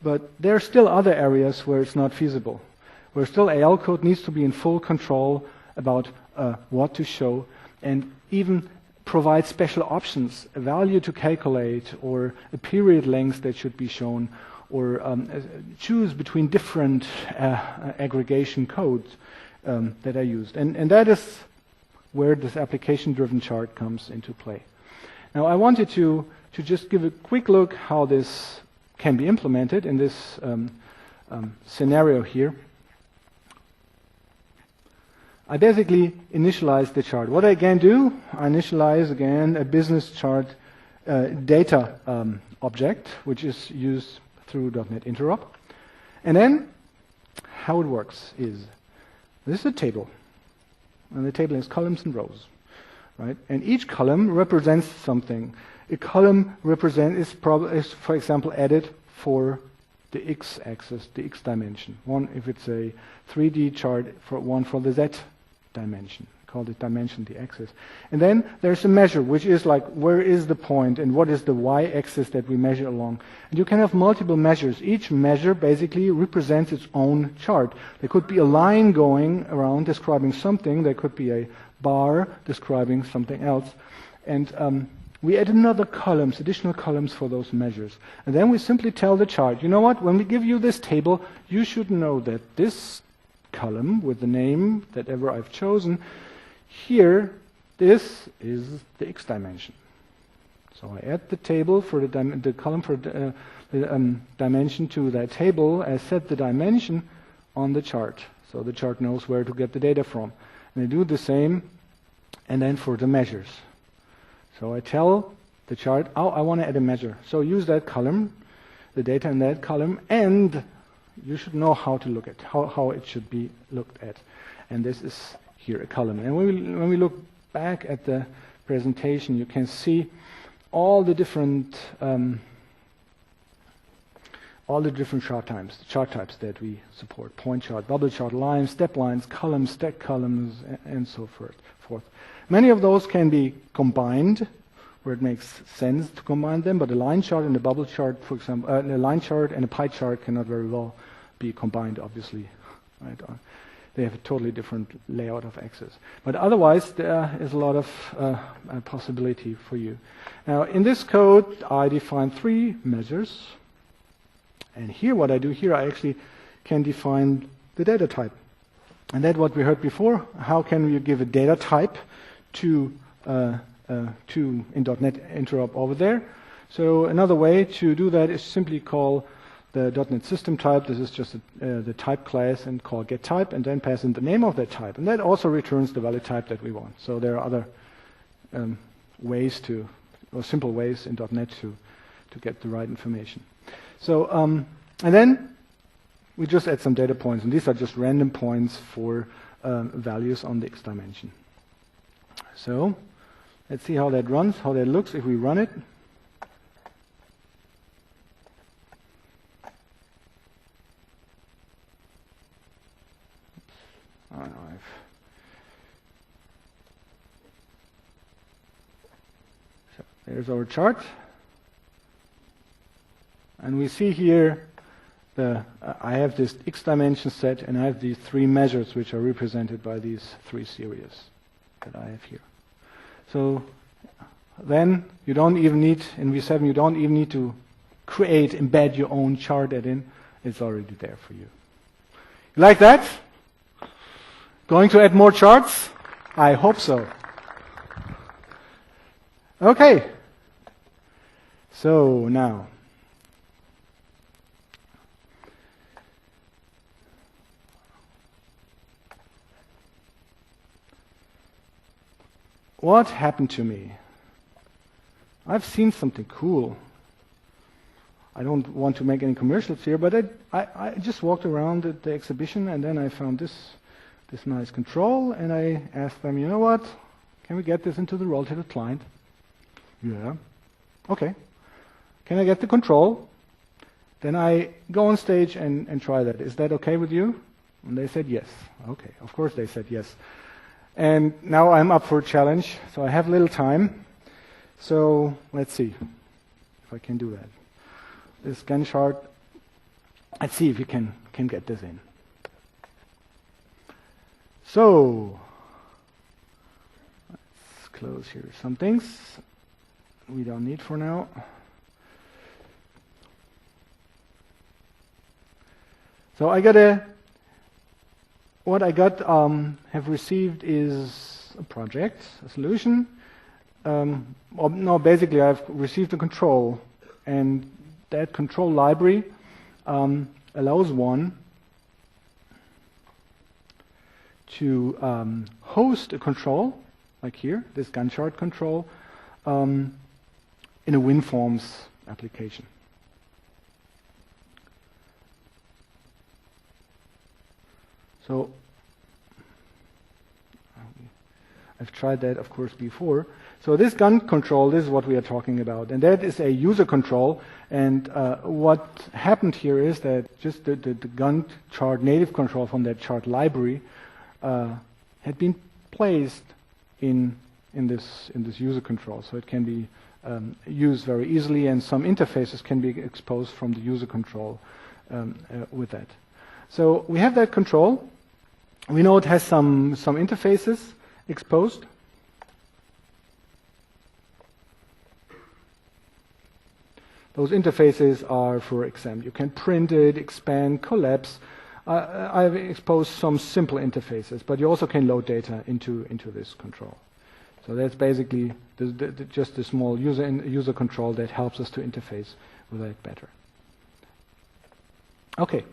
[SPEAKER 1] But there are still other areas where it's not feasible, where still AL code needs to be in full control about what to show, and even provide special options, a value to calculate, or a period length that should be shown, or choose between different aggregation codes that are used. And that is where this application-driven chart comes into play. Now I wanted to just give a quick look how this can be implemented in this scenario here. I basically initialize the chart. What I again do, I initialize again a business chart data object, which is used through .NET Interop. And then how it works is, this is a table. And the table has columns and rows, right? And each column represents something. A column is, for example, added for the x-axis, the x dimension. One, if it's a 3D chart, one for the z dimension. Call it dimension, the axis. And then there's a measure, which is like, where is the point and what is the y-axis that we measure along. And you can have multiple measures. Each measure basically represents its own chart. There could be a line going around describing something. There could be a bar describing something else. And we add additional columns for those measures. And then we simply tell the chart, you know what, when we give you this table, you should know that this column with the name that ever I've chosen, here, this is the x dimension. So I add the table for the column for the dimension to that table. I set the dimension on the chart, so the chart knows where to get the data from. And I do the same, and then for the measures. So I tell the chart, oh, I want to add a measure. So use that column, the data in that column, and you should know how to look at how it should be looked at. And this is here a column. And when we look back at the presentation, you can see all the different chart types that we support: point chart, bubble chart, lines, step lines, columns, stack columns, and so forth. Many of those can be combined, where it makes sense to combine them, but a line chart and a bubble chart, for example, a line chart and a pie chart cannot very well be combined, obviously. Right? They have a totally different layout of axes. But otherwise, there is a lot of possibility for you. Now, in this code, I define 3 measures. And here, what I do here, I actually can define the data type. And that's what we heard before. How can we give a data type to in .NET interop over there? So another way to do that is simply call the .NET system type. This is just the type class, and call getType, and then pass in the name of that type. And that also returns the valid type that we want. So there are other simple ways in .NET to get the right information. So, and then we just add some data points, and these are just random points for values on the X dimension. So, let's see how that runs, how that looks if we run it. So there's our chart. And we see here I have this X dimension set, and I have these 3 measures which are represented by these 3 series that I have here. So then you don't even need, in V7, you don't even need to embed your own chart add-in. It's already there for you. You like that? Going to add more charts? I hope so. Okay. So now, what happened to me? I've seen something cool. I don't want to make any commercials here, but I just walked around at the exhibition, and then I found this nice control, and I asked them, you know what? Can we get this into the RoleTailored Client? Yeah. Okay. Can I get the control? Then I go on stage and try that. Is that okay with you? And they said yes. Okay. Of course they said yes. And now I'm up for a challenge, so I have a little time. So let's see if I can do that. This Gantt chart, let's see if you can get this in. So let's close here some things we don't need for now. So what I have received is a project, a solution. No, basically I've received a control, and that control library allows one to host a control, like here, this Gantt chart control, in a WinForms application. So I've tried that, of course, before. So this Gantt control, this is what we are talking about, and that is a user control. And what happened here is that just the Gantt chart native control from that chart library had been placed in this user control, so it can be used very easily, and some interfaces can be exposed from the user control with that. So we have that control. We know it has some interfaces exposed. Those interfaces are, for example, you can print it, expand, collapse. I've exposed some simple interfaces, but you also can load data into this control. So that's basically just a small user control that helps us to interface with that better. Okay.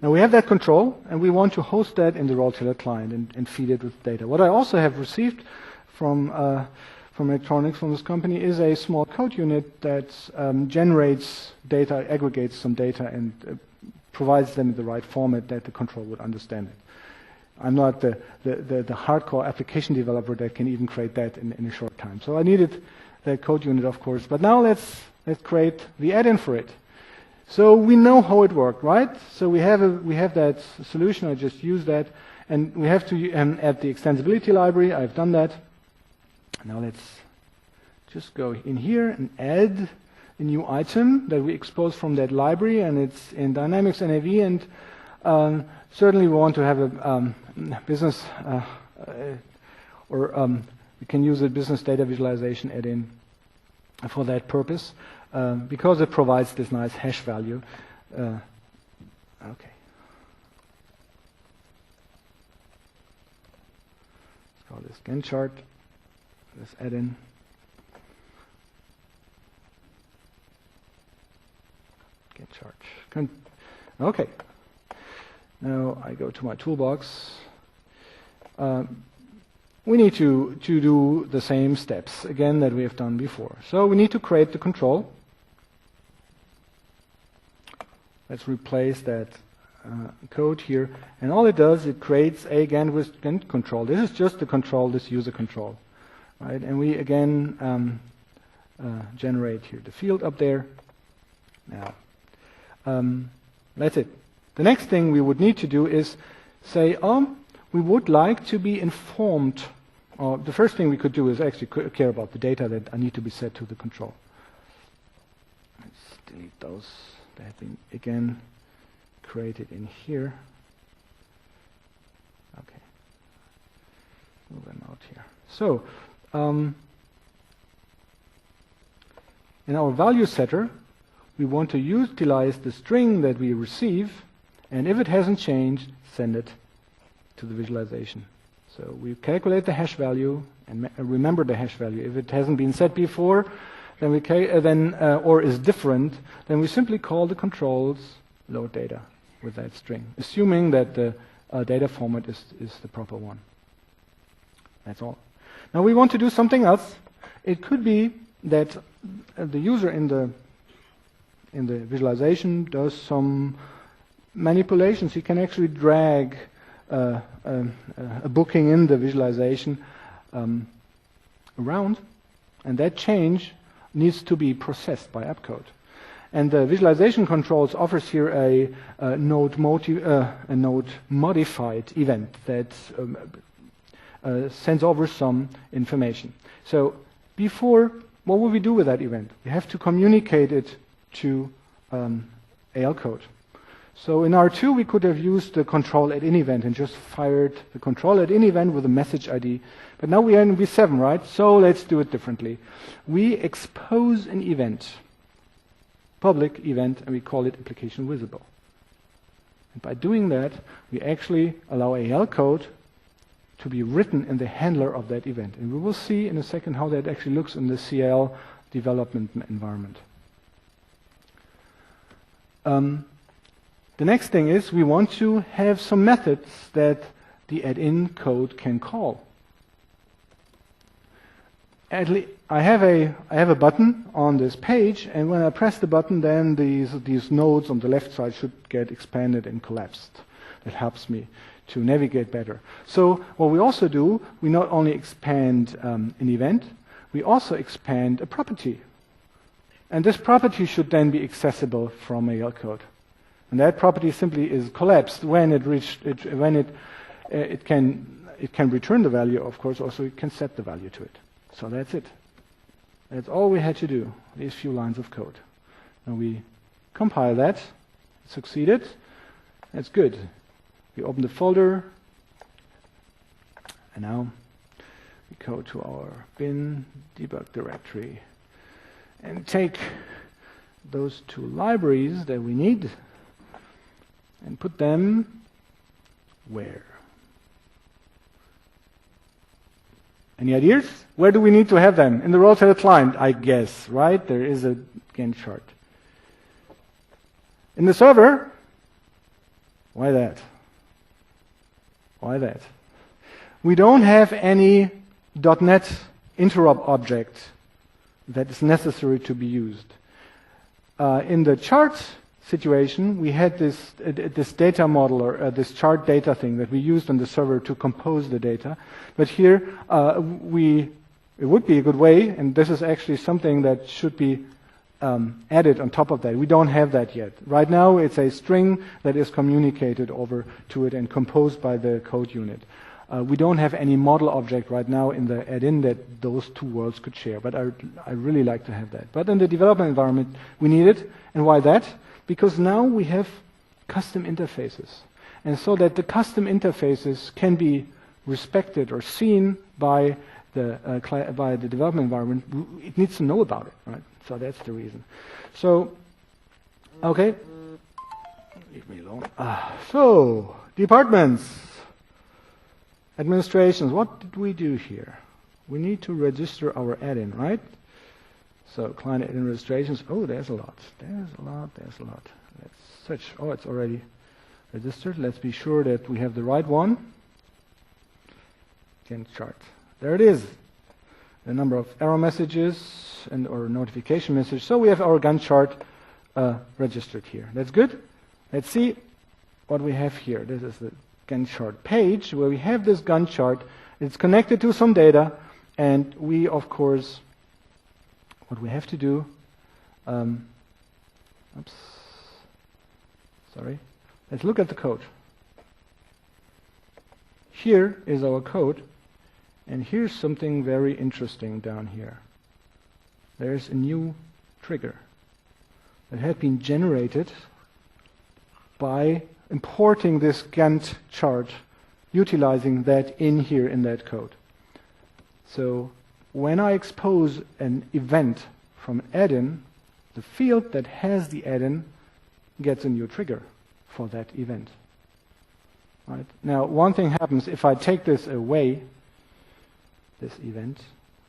[SPEAKER 1] Now we have that control, and we want to host that in the RoleTailored Client and feed it with data. What I also have received from electronics from this company is a small code unit that generates data, aggregates some data, and provides them in the right format that the control would understand it. I'm not the hardcore application developer that can even create that in a short time. So I needed that code unit, of course. But now let's create the add-in for it. So we know how it worked, right? So we have that solution. I just used that, and we have to add the extensibility library. I've done that. Now let's just go in here and add a new item that we expose from that library, and it's in Dynamics NAV, and certainly we want to have a business, we can use a business data visualization add-in for that purpose, because it provides this nice hash value. Okay. Let's call this Gantt chart, this add-in. Gantt chart. Okay. Now I go to my toolbox. We need to do the same steps again that we have done before. So we need to create the control. Let's replace that code here. And all it does, it creates a Gantt control. This is just the control, this user control. Right? And we again generate here the field up there. Now, that's it. The next thing we would need to do is say, we would like to be informed. The first thing we could do is actually care about the data that need to be set to the control. Let's delete those that have been, again, created in here. Okay. Move them out here. So, in our value setter, we want to utilize the string that we receive, and if it hasn't changed, send it to the visualization. So we calculate the hash value and remember the hash value. If it hasn't been set before, then or is different, then we simply call the controls load data with that string, assuming that the data format is the proper one. That's all. Now we want to do something else. It could be that the user in the visualization does some manipulations. He can actually drag a booking in the visualization around, and that change needs to be processed by AppCode. And the visualization controls offers here a node modified event that sends over some information. So before, what will we do with that event? We have to communicate it to AL code. So in R2 we could have used the control at in event and just fired the control at in event with a message ID. But now we are in V7, right? So let's do it differently. We expose an event, public event, and we call it application visible. And by doing that, we actually allow AL code to be written in the handler of that event. And we will see in a second how that actually looks in the CL development environment. The next thing is we want to have some methods that the add-in code can call. I have a button on this page, and when I press the button, then these nodes on the left side should get expanded and collapsed. That helps me to navigate better. So what we also do, we not only expand an event, we also expand a property. And this property should then be accessible from AL code. And that property simply is collapsed when it can return the value, of course, also it can set the value to it. So that's it. That's all we had to do, these few lines of code. Now we compile that, it succeeded, that's good. We open the folder, and now we go to our bin debug directory and take those two libraries that we need and put them where? Any ideas? Where do we need to have them? In the RoleTailored Client, I guess, right? There is a Gantt chart. In the server? Why that? Why that? We don't have any .NET interrupt object that is necessary to be used. In the chart situation, we had this data model or this chart data thing that we used on the server to compose the data. But here, it would be a good way, and this is actually something that should be added on top of that. We don't have that yet. Right now, it's a string that is communicated over to it and composed by the code unit. We don't have any model object right now in the add-in that those two worlds could share, but I really like to have that. But in the development environment, we need it. And why that? Because now we have custom interfaces. And so that the custom interfaces can be respected or seen by the development environment, it needs to know about it, right? So that's the reason. So, okay. Leave me alone. So, departments. Administrations, what did we do here? We need to register our add-in, right? So client administrations, oh, there's a lot. There's a lot. Let's search. Oh, it's already registered. Let's be sure that we have the right one. Gantt chart. There it is. The number of error messages or notification messages. So we have our Gantt chart registered here. That's good. Let's see what we have here. This is the Gantt chart page where we have this Gantt chart. It's connected to some data, and we, of course, what we have to do. Let's look at the code. Here is our code, and here's something very interesting down here. There's a new trigger that had been generated by importing this Gantt chart, utilizing that in here in that code. So when I expose an event from an add-in, the field that has the add-in gets a new trigger for that event. Right? Now, one thing happens if I take this away, this event,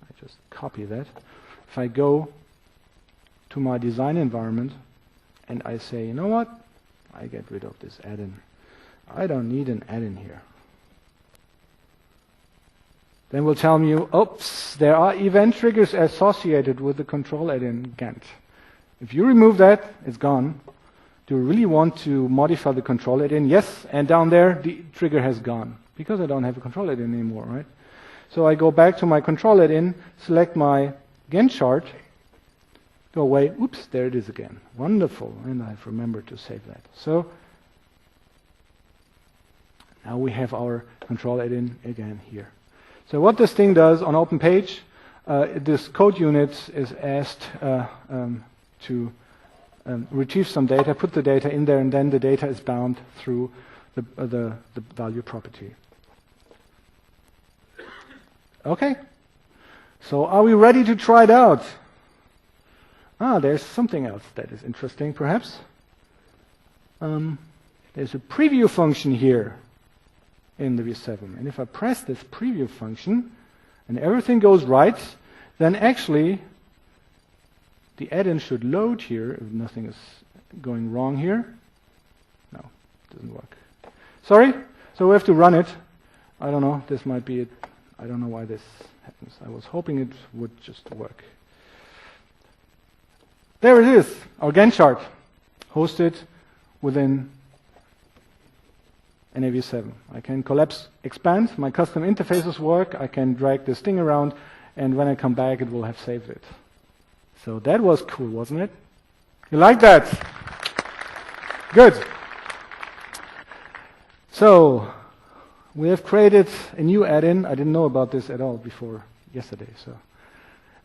[SPEAKER 1] I just copy that. If I go to my design environment and I say, you know what? I get rid of this add-in. I don't need an add-in here. Then we'll tell you, oops, there are event triggers associated with the control add-in Gantt. If you remove that, it's gone. Do you really want to modify the control add-in? Yes, and down there, the trigger has gone, because I don't have a control add-in anymore, right? So I go back to my control add-in, select my Gantt chart, go away, oops, there it is again. Wonderful, and I've remembered to save that. So now we have our control add-in again here. So what this thing does on open page, this code unit is asked to retrieve some data, put the data in there, and then the data is bound through the value property. Okay, so are we ready to try it out? There's something else that is interesting, perhaps. There's a preview function here in the V7. And if I press this preview function and everything goes right, then actually the add-in should load here if nothing is going wrong here. No, it doesn't work. Sorry, so we have to run it. I don't know, this might be it. I don't know why this happens. I was hoping it would just work. There it is, our Gantt chart, hosted within NAV7. I can collapse, expand, my custom interfaces work, I can drag this thing around, and when I come back, it will have saved it. So that was cool, wasn't it? You like that? Good. So we have created a new add-in. I didn't know about this at all before yesterday. So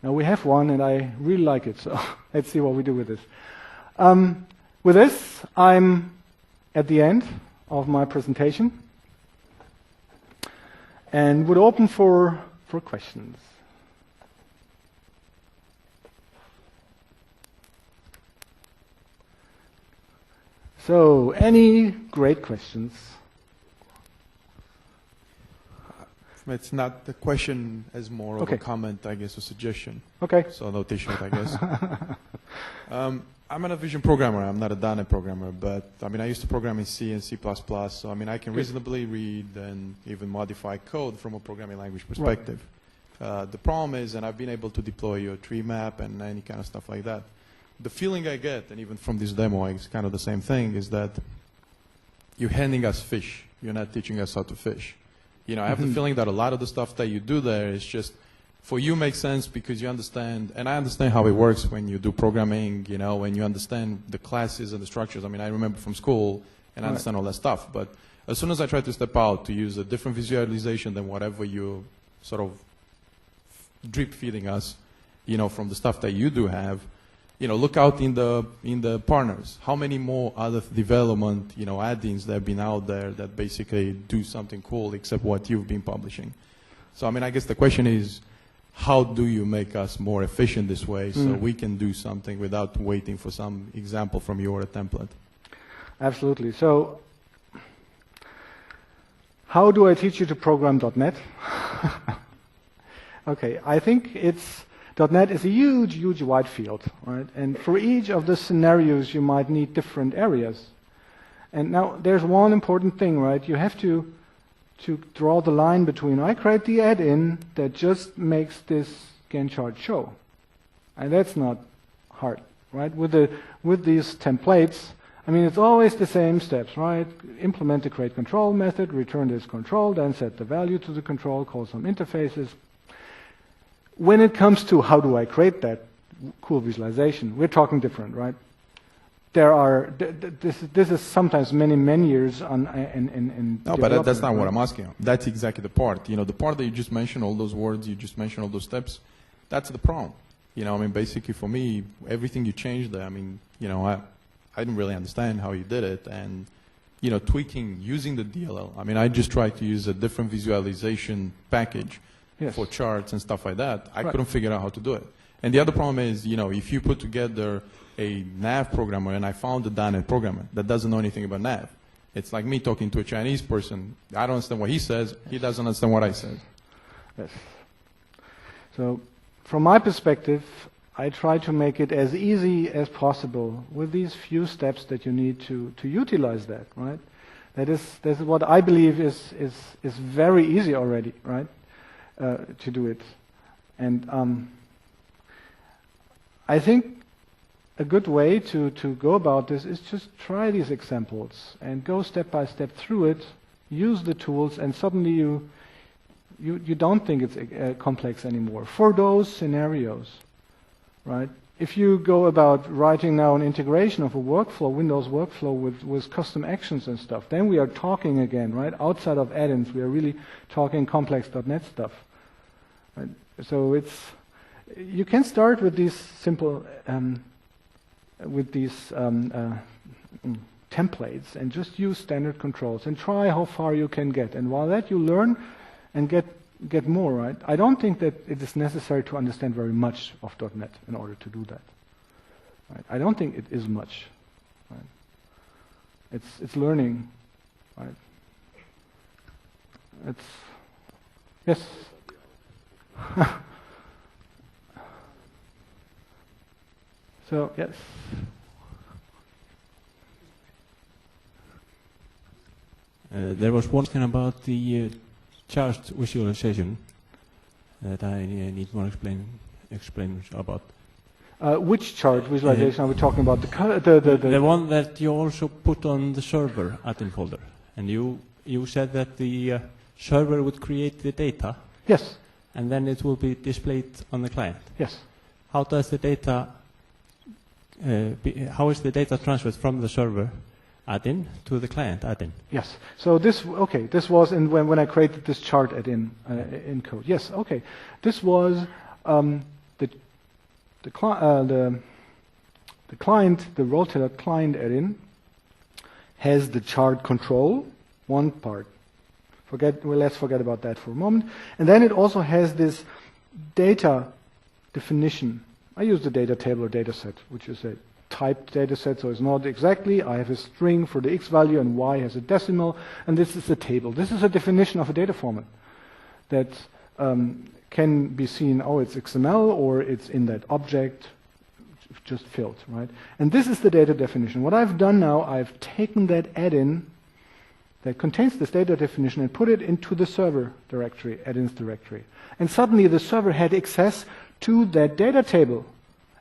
[SPEAKER 1] now we have one, and I really like it. So let's see what we do with this. With this, I'm at the end of my presentation and would open for questions. So, any great questions?
[SPEAKER 2] It's not the question as more of a comment, I guess, a suggestion.
[SPEAKER 1] Okay.
[SPEAKER 2] So no t-shirt, I guess. I'm an Vision programmer. I'm not a .NET programmer, but I mean, I used to program in C and C++. So I mean, I can reasonably read and even modify code from a programming language perspective. Right. The problem is, and I've been able to deploy your tree map and any kind of stuff like that. the feeling I get, and even from this demo, it's kind of the same thing, is that you're handing us fish. You're not teaching us how to fish. You know, I have the feeling that a lot of the stuff that you do there is just, for you makes sense because you understand, and I understand how it works when you do programming, you know, when you understand the classes and the structures. I mean, I remember from school and I understand all that stuff, but as soon as I try to step out to use a different visualization than whatever you sort of drip feeding us, you know, from the stuff that you do have, you know, look out in the partners. How many more other development, you know, add-ins that have been out there that basically do something cool except what you've been publishing? So, I mean, I guess the question is, how do you make us more efficient this way so we can do something without waiting for some example from you or a template?
[SPEAKER 1] Absolutely. So, how do I teach you to program .NET? Okay, I think .NET is a huge, huge wide field, right? And for each of the scenarios, you might need different areas. And now there's one important thing, right? You have to draw the line between I create the add-in that just makes this Gantt chart show. And that's not hard, right? With these templates, I mean, it's always the same steps, right? Implement the create control method, return this control, then set the value to the control, call some interfaces. When it comes to how do I create that cool visualization, we're talking different, right? There are, this is sometimes many years on in
[SPEAKER 2] No, but that's not what I'm asking. That's exactly the part. You know, the part that you just mentioned, all those words, you just mentioned all those steps, that's the problem. You know, I mean, basically for me, everything you changed there, I mean, you know, I didn't really understand how you did it. And, you know, tweaking, using the DLL. I mean, I just tried to use a different visualization package for charts and stuff like that. I couldn't figure out how to do it. And the other problem is, you know, if you put together a NAV programmer, and I found a .NET programmer that doesn't know anything about NAV. It's like me talking to a Chinese person. I don't understand what he says. He doesn't understand what I said.
[SPEAKER 1] Yes. So from my perspective, I try to make it as easy as possible with these few steps that you need to utilize that, right? That is what I believe is very easy already, right? To do it. And I think a good way to go about this is just try these examples and go step by step through it, use the tools, and suddenly you don't think it's complex anymore. For those scenarios, right? If you go about writing now an integration of a workflow, Windows workflow with custom actions and stuff, then we are talking again, right? Outside of add-ins, we are really talking complex .NET stuff. Right? So you can start with these simple templates and just use standard controls and try how far you can get. And while that you learn and get more, right? I don't think that it is necessary to understand very much of .NET in order to do that. Right? I don't think it is much. Right? It's learning. Right? Yes. So, yes.
[SPEAKER 3] There was one thing about the chart visualization that I need more explanations about.
[SPEAKER 1] Which chart visualization are we talking about? The
[SPEAKER 3] one that you also put on the server add-in folder. And you said that the server would create the data.
[SPEAKER 1] Yes.
[SPEAKER 3] And then it will be displayed on the client.
[SPEAKER 1] Yes.
[SPEAKER 3] How does the data how is the data transferred from the server add-in to the client add-in?
[SPEAKER 1] Yes. So this was when I created this chart add-in in code. Yes. Okay. This was the client, the RoleTailored Client add-in has the chart control, one part. Let's forget about that for a moment. And then it also has this data definition. I use the data table or data set, which is a typed data set, so it's not exactly. I have a string for the x value and y has a decimal, and this is a table. This is a definition of a data format that can be seen, it's XML or it's in that object, just filled, right? And this is the data definition. What I've done now, I've taken that add-in that contains this data definition and put it into the server directory, add-ins directory. And suddenly the server had access to that data table.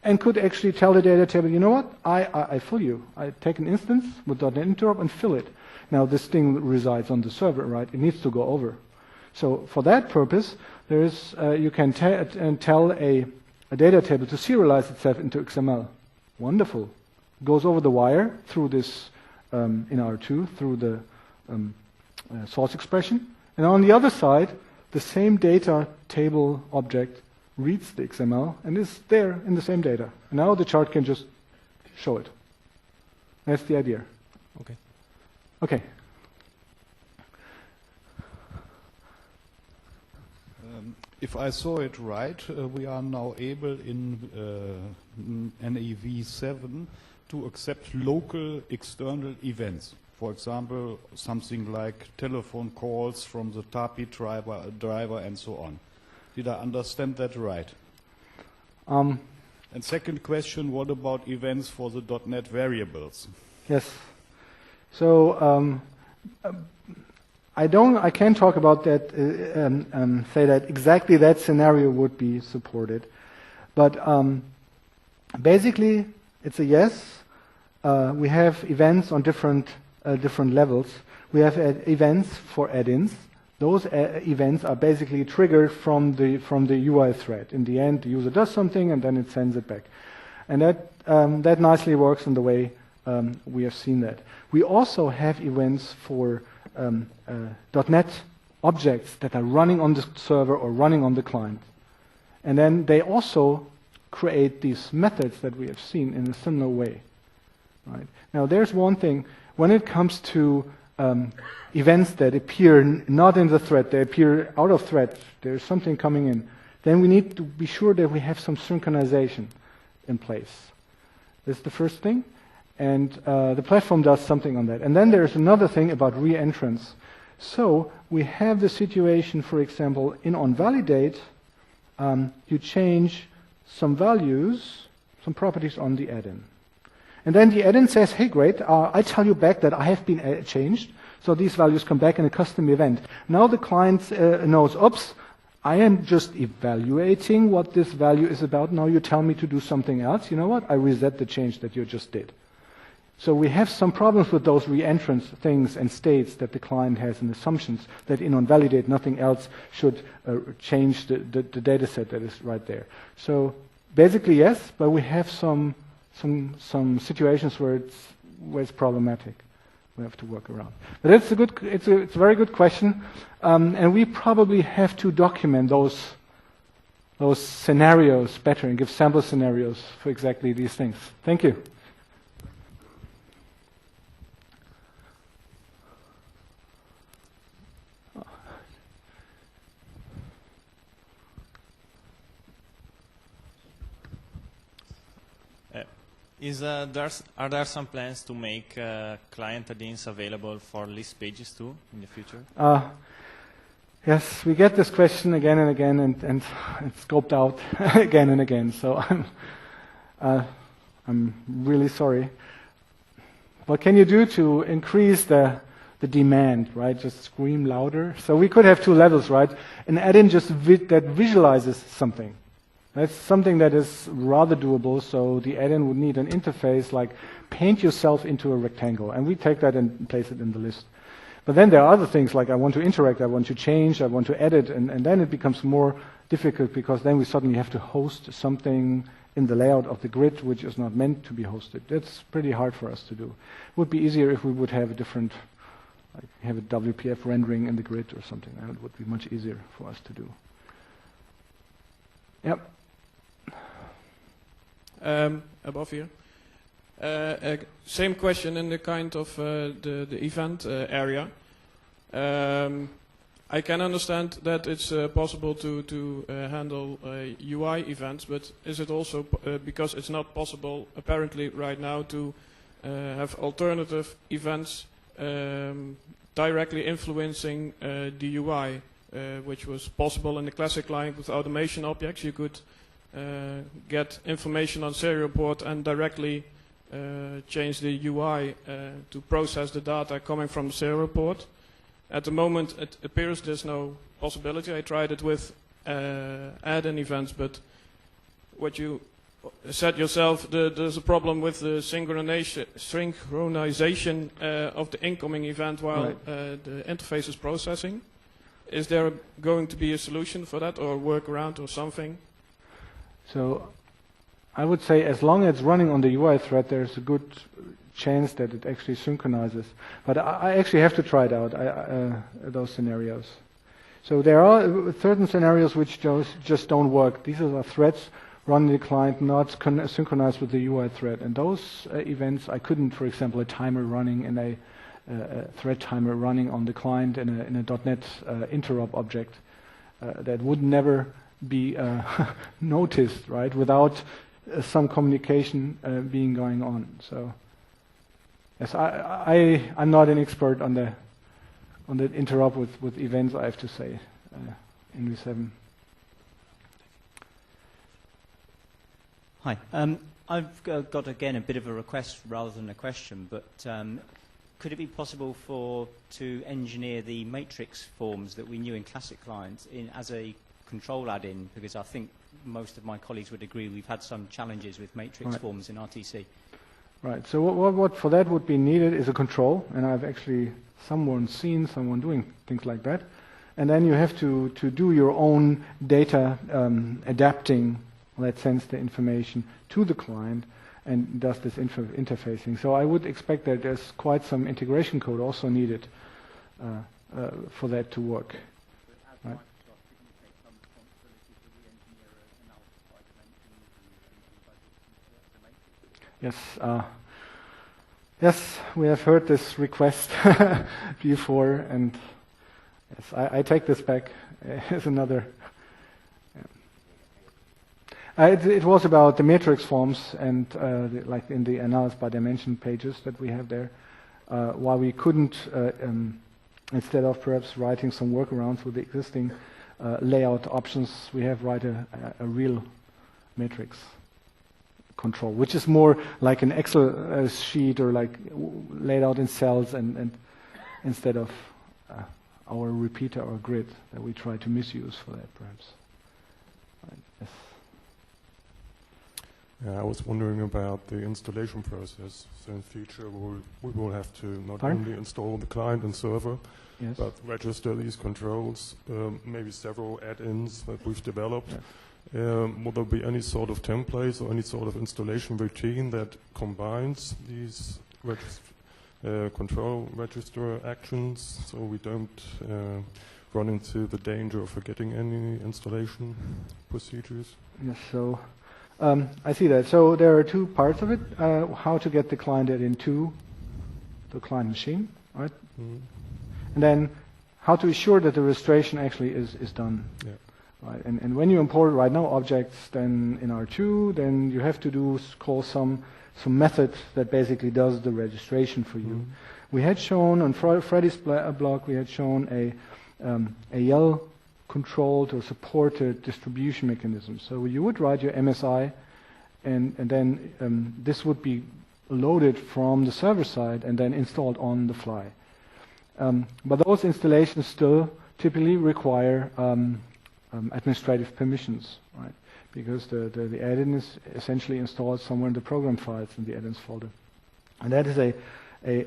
[SPEAKER 1] and could actually tell the data table, you know what, I fill you. I take an instance with .NET Interop and fill it. Now this thing resides on the server, right? It needs to go over. So for that purpose, there is you can tell a data table to serialize itself into XML. Wonderful. Goes over the wire through this, in R2, through the source expression. And on the other side, the same data table object reads the XML and is there in the same data. Now the chart can just show it. That's the idea.
[SPEAKER 3] Okay.
[SPEAKER 1] Okay.
[SPEAKER 4] If I saw it right, we are now able in NAV 7 to accept local external events. For example, something like telephone calls from the TAPI driver and so on. Did I understand that right? And second question, what about events for the .NET variables?
[SPEAKER 1] Yes. So I can't talk about that, say that exactly that scenario would be supported. But basically, it's a yes. We have events on different levels. We have events for add-ins. Those events are basically triggered from the UI thread. In the end, the user does something and then it sends it back. And that nicely works in the way we have seen that. We also have events for .NET objects that are running on the server or running on the client. And then they also create these methods that we have seen in a similar way. Right? Now there's one thing, when it comes to events that appear not in the thread, they appear out of thread, there's something coming in, then we need to be sure that we have some synchronization in place. That's the first thing. And the platform does something on that. And then there's another thing about re-entrance. So we have the situation, for example, in onValidate, you change some values, some properties on the add-in. And then the add-in says, hey, great, I tell you back that I have been changed, so these values come back in a custom event. Now the client knows, oops, I am just evaluating what this value is about. Now you tell me to do something else. You know what? I reset the change that you just did. So we have some problems with those re-entrance things and states that the client has and assumptions that in onValidate nothing else should change the data set that is right there. So basically yes, but we have some situations where it's problematic. We have to work around. But it's a very good question, and we probably have to document those scenarios better and give sample scenarios for exactly these things. Thank you.
[SPEAKER 5] Are there some plans to make client add-ins available for list pages too in the future?
[SPEAKER 1] Yes, we get this question again and again, and it's scoped out again and again. So I'm really sorry. What can you do to increase the demand, right? Just scream louder. So we could have two levels, right? An add-in just that visualizes something. That's something that is rather doable, so the add-in would need an interface like paint yourself into a rectangle, and we take that and place it in the list. But then there are other things like I want to interact, I want to change, I want to edit, and then it becomes more difficult because then we suddenly have to host something in the layout of the grid which is not meant to be hosted. That's pretty hard for us to do. It would be easier if we would have a different, like have a WPF rendering in the grid or something. That would be much easier for us to do. Yep.
[SPEAKER 6] Above here. Same question in the kind of the event area. I can understand that it's possible to handle UI events, but is it also because it's not possible apparently right now to have alternative events directly influencing the UI, which was possible in the classic client with automation objects. You could get information on serial port and directly change the UI to process the data coming from the serial port. At the moment, it appears there's no possibility. I tried it with add-in events, but what you said yourself, there's a problem with the synchronization of the incoming event while the interface is processing. Is there going to be a solution for that, or a workaround or something?
[SPEAKER 1] So I would say as long as it's running on the UI thread, there's a good chance that it actually synchronizes. But I actually have to try it out, those scenarios. So there are certain scenarios which just don't work. These are threads running the client, not synchronized with the UI thread. And those events, I couldn't, for example, a timer running in a thread timer running on the client in a .NET interop object. That would never be noticed, right, without some communication being going on. So, yes, I'm not an expert on the interop with events, I have to say, in V7.
[SPEAKER 7] Hi. I've got, again, a bit of a request rather than a question, but could it be possible to engineer the matrix forms that we knew in classic clients as a control add-in? Because I think most of my colleagues would agree we've had some challenges with matrix forms in RTC. Right.
[SPEAKER 1] So what for that would be needed is a control, and I've actually seen someone doing things like that. And then you have to do your own data adapting, let's sense the information to the client and does this interfacing. So I would expect that there's quite some integration code also needed for that to work. Right. Yes, yes, we have heard this request before, and yes, I take this back as another. It was about the matrix forms and like in the analysis by dimension pages that we have there, why we couldn't, instead of perhaps writing some workarounds with the existing layout options, we have write a real matrix control, which is more like an Excel sheet or like laid out in cells and instead of our repeater or grid that we try to misuse for that perhaps. Right. Yes.
[SPEAKER 8] Yeah, I was wondering about the installation process. So in future we will have to not only install the client and server, but register these controls, maybe several add-ins that we've developed. Will there be any sort of templates or any sort of installation routine that combines these control register actions so we don't run into the danger of forgetting any installation procedures?
[SPEAKER 1] Yes, so I see that. So there are two parts of it. How to get the client into the client machine, right? Mm-hmm. And then how to assure that the registration actually is done. Yeah. Right. And when you import right now objects then in R2, then you have to call some method that basically does the registration for you. Mm-hmm. We had shown on Freddy's blog, we had shown a YEL controlled or supported distribution mechanism. So you would write your MSI and then this would be loaded from the server side and then installed on the fly. But those installations still typically require administrative permissions, right? Because the add-in is essentially installed somewhere in the program files in the add-ins folder. And that is a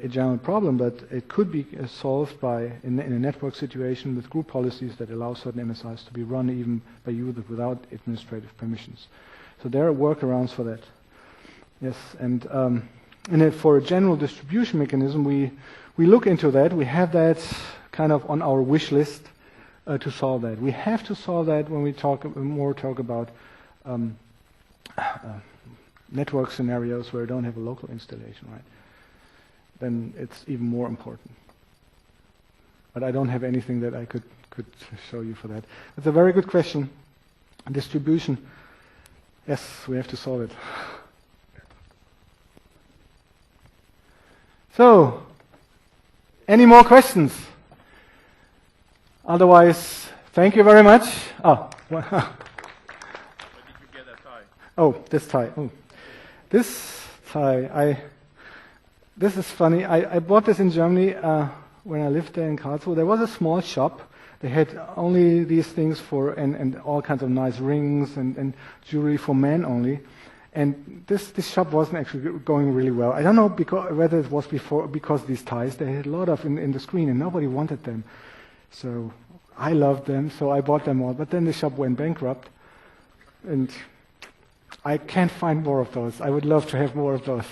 [SPEAKER 1] general problem, but it could be solved in a network situation with group policies that allow certain MSIs to be run even by users without administrative permissions. So there are workarounds for that. Yes, and for a general distribution mechanism, we look into that. We have that kind of on our wish list to solve that. We have to solve that when we talk about network scenarios where we don't have a local installation, right? Then it's even more important. But I don't have anything that I could show you for that. It's a very good question. Distribution, yes, we have to solve it. So, any more questions? Otherwise, thank you very much. Oh, where did you get that tie? Oh, this tie. Oh, this tie. This is funny. I bought this in Germany when I lived there in Karlsruhe. There was a small shop. They had only these things and all kinds of nice rings and jewelry for men only. And this shop wasn't actually going really well. I don't know whether it was because these ties, they had a lot of in the screen and nobody wanted them. So I loved them, so I bought them all. But then the shop went bankrupt. And I can't find more of those. I would love to have more of those.